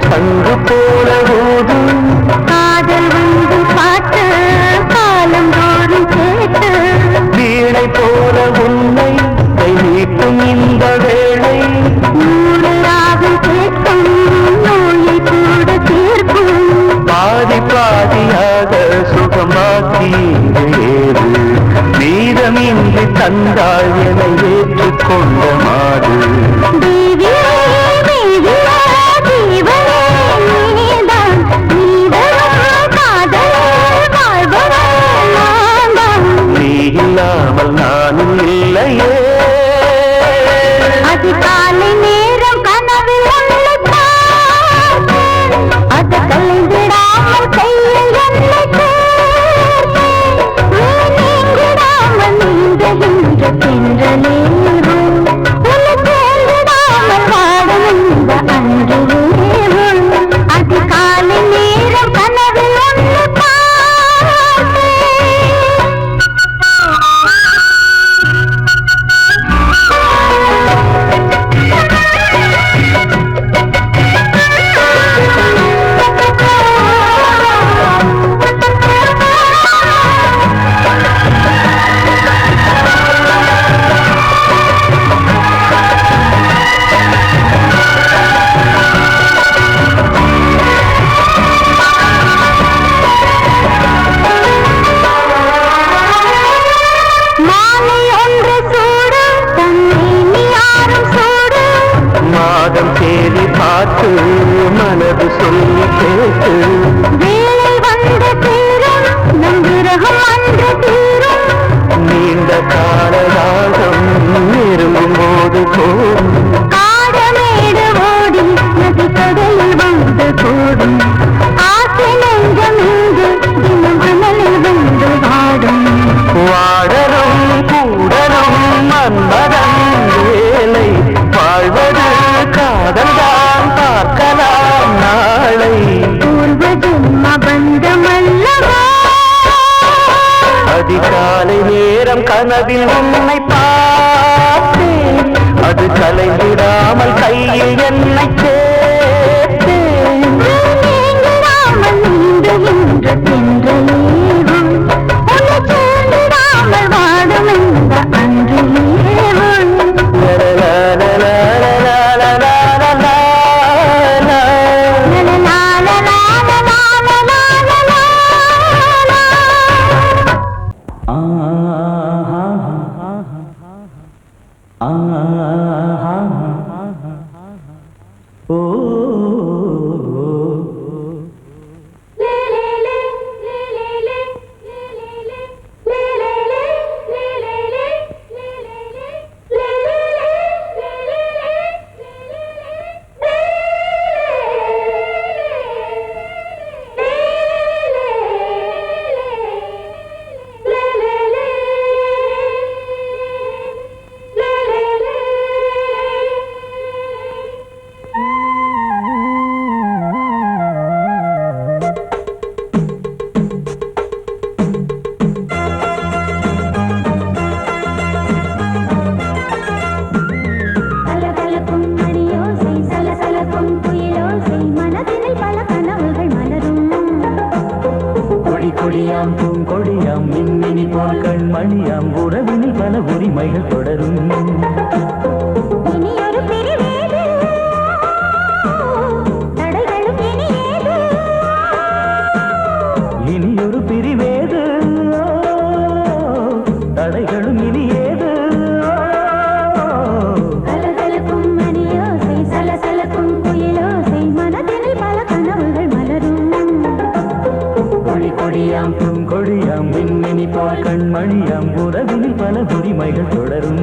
சங்கு போல ஊதும் காதல் வந்து பாட்டு காலம் தோறும் கேட்டு, வீணை போல உன்னை கை நீட்டும் இந்த வேளை. நூறு ராகம் கேட்கும் நோயை கூட தீர்க்கும். பாதி பாதியாக சுகமாக்கி ஏறு, மீதமின்றி தந்தாள் என ஏற்றுக்கொண்ட மாடு. இல்லாமல் நானும் இல்லையே. அதிகாலை நேரம் கனவில் உன்னை பார்த்தேன், அது கலைந்திடாமல் கையில் என்னை சேர்த்தேன். நீங்கிடாமல் நீந்துகின்ற தென்றலேவோ, உன்னை சேர்ந்திடாமல் வாடும் இந்த அன்றிலேவோ. அதிகாலை நேரம் கனவில் உன்னை தேடி பார்த்து மனது சொல்லி கேட்டு, வேலை வந்து தீரும் நம் விரகம் வந்து தீரும். நீண்ட காலராகம் நெருங்கும் போது போதும், காடமேடு ஓடி நதி கடலில் வந்து கூடும். ஆசை நெஞ்சம் இங்கு தினம் அனலில் வந்து வாடும். வாடரும் கூடரும் மன்மதன் வேலை, வாழ்வது காதல்தான் பார்க்கலாம் நாளை. பூர்வ ஜென்ம பந்தமல்லவா. அதிகாலை நேரம் கனவில் உன்னை பார்த்தேன், அது கலைந்திடாமல் கையில் என்னை சேர்த்தேன். நீங்கிடாமல் நீந்துகின்ற தென்றலேவோ, உன்னை சேர்ந்திடாமல் வாடும் இந்த அன்றிலேவோ. உரிமைகள் தொடரும். இனி ஒரு பிரிவேது தடைகளும் இனி ஏது இனி ஒரு பிரிவேது தடைகளும் இனி ஏது கலகலக்கும் மணியோசை சலசலக்கும் குயிலோசை மனதினில் பல கனவுகள் மலரும் கொடி கொடியாம் பூங்கொடியாம் விண்மினி போல் கண்மணியாம் உறவினில் பல உரிமைகள் தொடரும்.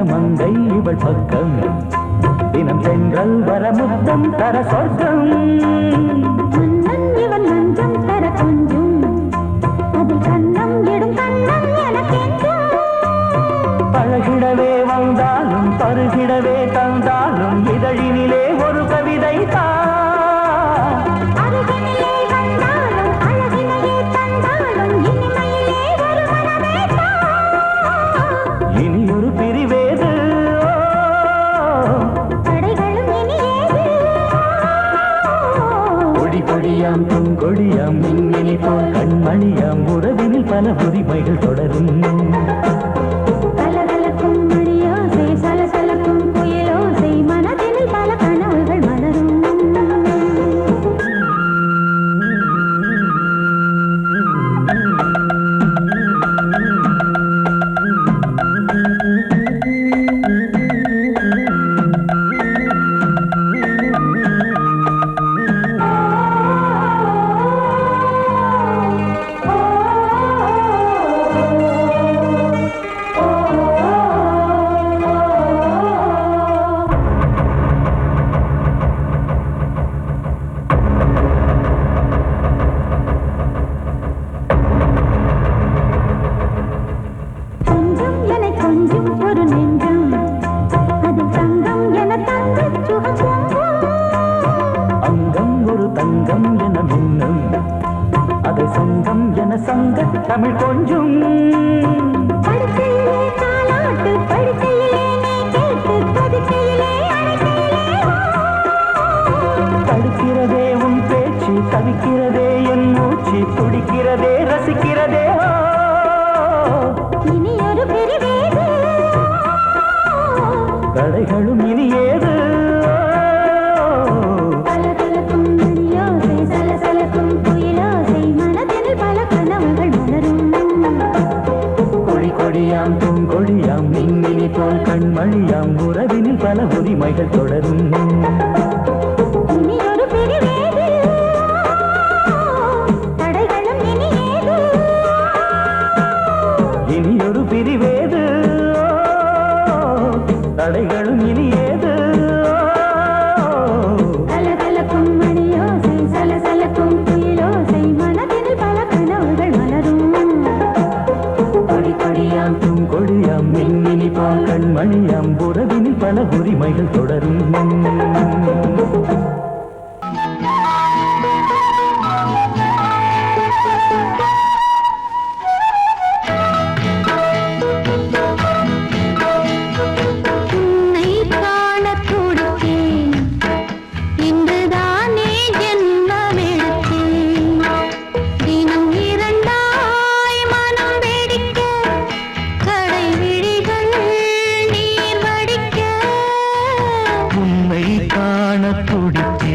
மங்கை இவள் பக்கம் தினம் சென்றல் வர முத்தம் தர சொர்க்கம் மன்னன் இவன் மஞ்சம் தர கொஞ்சம் அதில் கண்ணம் இடும் கண்ணம் எனக்கென்றும் பழகிடவே வந்தாலும் பருகிடவே தந்தாலும் இதழினிலே ஒரு கவிதை அருகினிலே வந்தாலும் அழகினையே தந்தாலும் இனிமையிலே ஒரு மனமே இனி ஒரு பிரிவேது தடைகளும் இனி ஏது கொடி கொடியாம் பூங்கொடியாம் மின்மினி போல் கண்மணியாம் உறவினில் பல உரிமைகள் தொடரும். கலகலக்கும் மணியோசை சலசலக்கும் குயிலோசை மனதினில் பல கனவுகள் மலரும் கொஞ்சம் என கொஞ்சம் ஒரு நெஞ்சம் அதில் தங்கம் என தங்கச் சுகம் பொங்கும் அங்கம் ஒரு தங்கம் என மின்னும் அதை சங்கம் என சங்க தமிழ் கொஞ்சும் படுக்கையிலே தாலாட்டு படுக்கையிலே நீ கேட்டு படுக்கையிலே அழைக்கையிலே தடுக்கிறதே உன் பேச்சு தவிக்கிறதே என் மூச்சு துடிக்கிறதே ரசிக்கிறதே இனி ஒரு பிரிவேது கடைகளும் இனி ஏது கலகலக்கும் மணியோசை சலசலக்கும் குயிலோசை மனதினில் பல கனவுகள் மலரும் கொடி கொடியாம் பூங்கொடியாம் மின்மினி போல் கண்மணியாம் உறவினில் பல உரிமைகள் தொடரும். இனி ஒரு பிரிவேது தடைகளும் இனி ஏது இனி ஒரு பிரிவேது தடைகளும் இனி ஏது கலகலக்கும் மணியோசை சலசலக்கும் குயிலோசை மனதினில் பல கனவுகள் மலரும் கொடி கொடியாம் பூங்கொடியாம் மின்மினி போல் கண்மணியாம் உறவினில் பல உரிமைகள் தொடரும். உன்னை காணத் துடித்தேன் இன்றுதானே ஜென்மமெடுத்தேன் தினம் இரண்டாய் மனம் வெடிக்க கடை விழிகள் நீர் வடிக்க உன்னை காண துடித்தேன்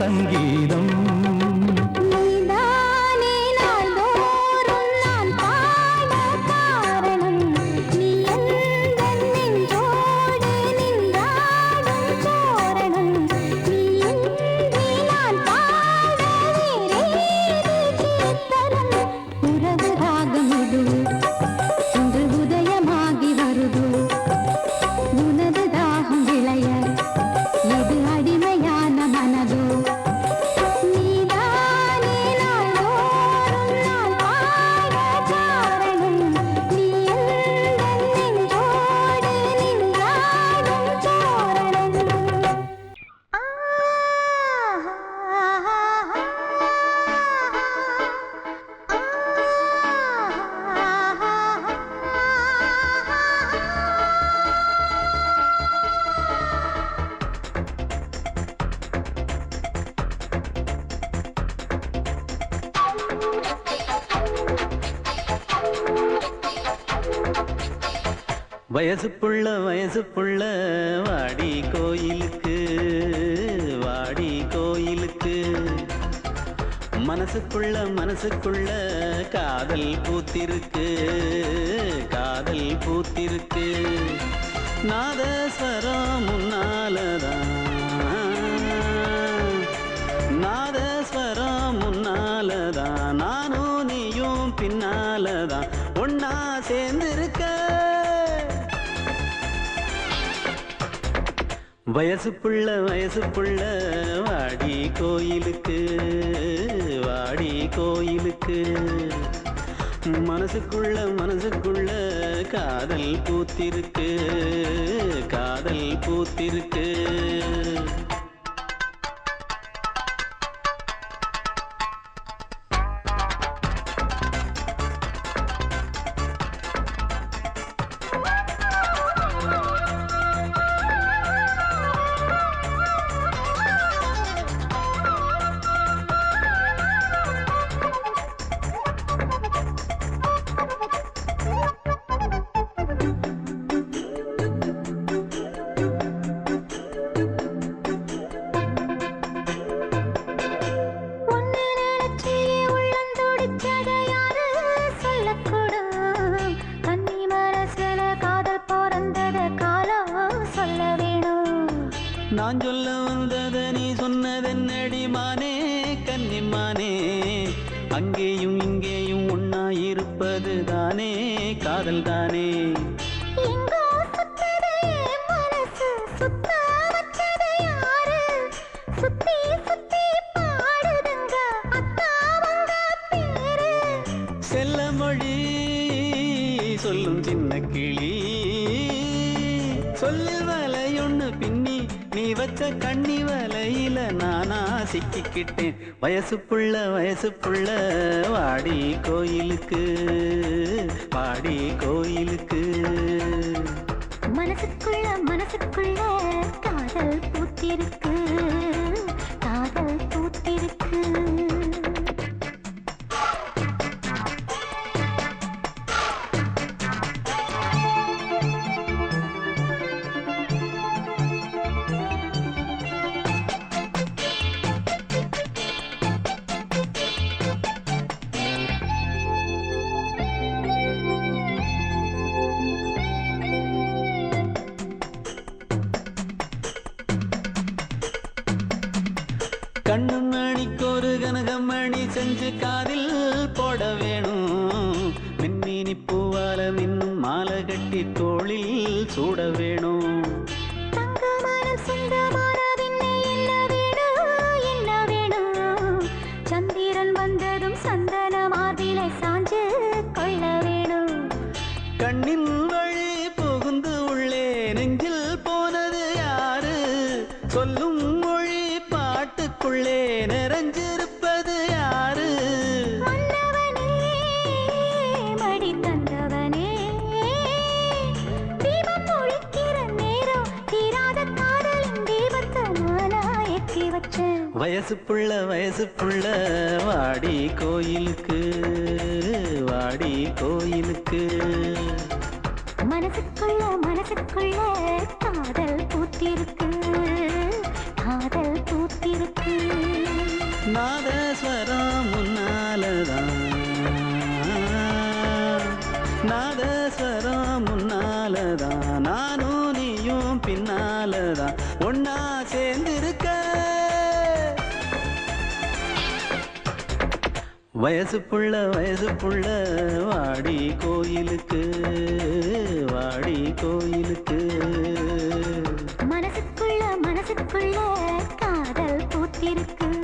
சங்கீதம் நீதானே நாள்தோறும் நான் பாட காரணம் நீ எந்தன் நெஞ்சோடு நின்றாடும் தோரணம் நீ இன்றி நான் பாட வேறேது கீர்த்தனம் உறவு ராகம் இது இன்று உதயமாகி வருது உனது தாகம் விளைய இது அடிமையான மனதோ நீதானே நாள்தோறும் நான் பாட காரணம் நீ எந்தன் நெஞ்சோடு நின்றாடும் தோரணம் வயசு புள்ள வாடி கோயிலுக்கு மனசுக்குள்ள காதல் பூத்திருக்கு நாதஸ்வரம் முன்னாலதான் நானும் நீயும் பின்னாலதான் ஒன்னா சேர்ந்திருக்க வயசு புள்ள வாடி கோயிலுக்கு மனசுக்குள்ள காதல் பூத்திருக்கு நான் சொல்ல வந்தத நீ சொன்னதென்னடி மானே கன்னிமானே அங்கேயும் இங்கேயும் ஒன்னா இருப்பது தானே காதல் தானே செல்ல மொழி சொல்லும் சின்ன கிளி சொல்லில் வலையொன்னு பின்னி நீ வச்ச கண்ணி வலையில நானா சிக்கிக்கிட்டேன் வயசு புள்ள வாடி கோயிலுக்கு மனசுக்குள்ள காதல் பூத்திருக்கு கண்ணு மணிக்கொரு கனகமணி செஞ்சு காதில் போட வேணும் மின்மினி பூவால மின்னும் மாலை கட்டி தோளில் சூட வேணும் சந்திரன் வந்ததும் சந்தன மார்பிலை சாஞ்சு கொள்ள வேணும் கண்ணின் வழி புகுந்து உள்ளே நெஞ்சில் போனது யாரு சொல்லும் மொழி பாட்டுக்குள்ளே நிறைஞ்சிருப்பது யாரு மன்னவனே மடி தந்தவனே தீபம் ஒழிக்கிற நேரம் தீராத காதலின் தீபத்தை நானா ஏற்றி வச்சேன் வயசு புள்ள வாடி கோயிலுக்கு மனசுக்குள்ள காதல் பூத்திருக்கு காதல் பூத்திருக்கு. நாதஸ்வரம் முன்னாலதான், நாதஸ்வரம் முன்னாலதான், நானும் நீயும் பின்னாலதான் ஒன்னா சேர்ந்திருக்க. வயசு புள்ள வாடி கோயிலுக்கு, வாடி கோயிலுக்கு. மனசுக்குள்ள காதல் பூத்திருக்கு.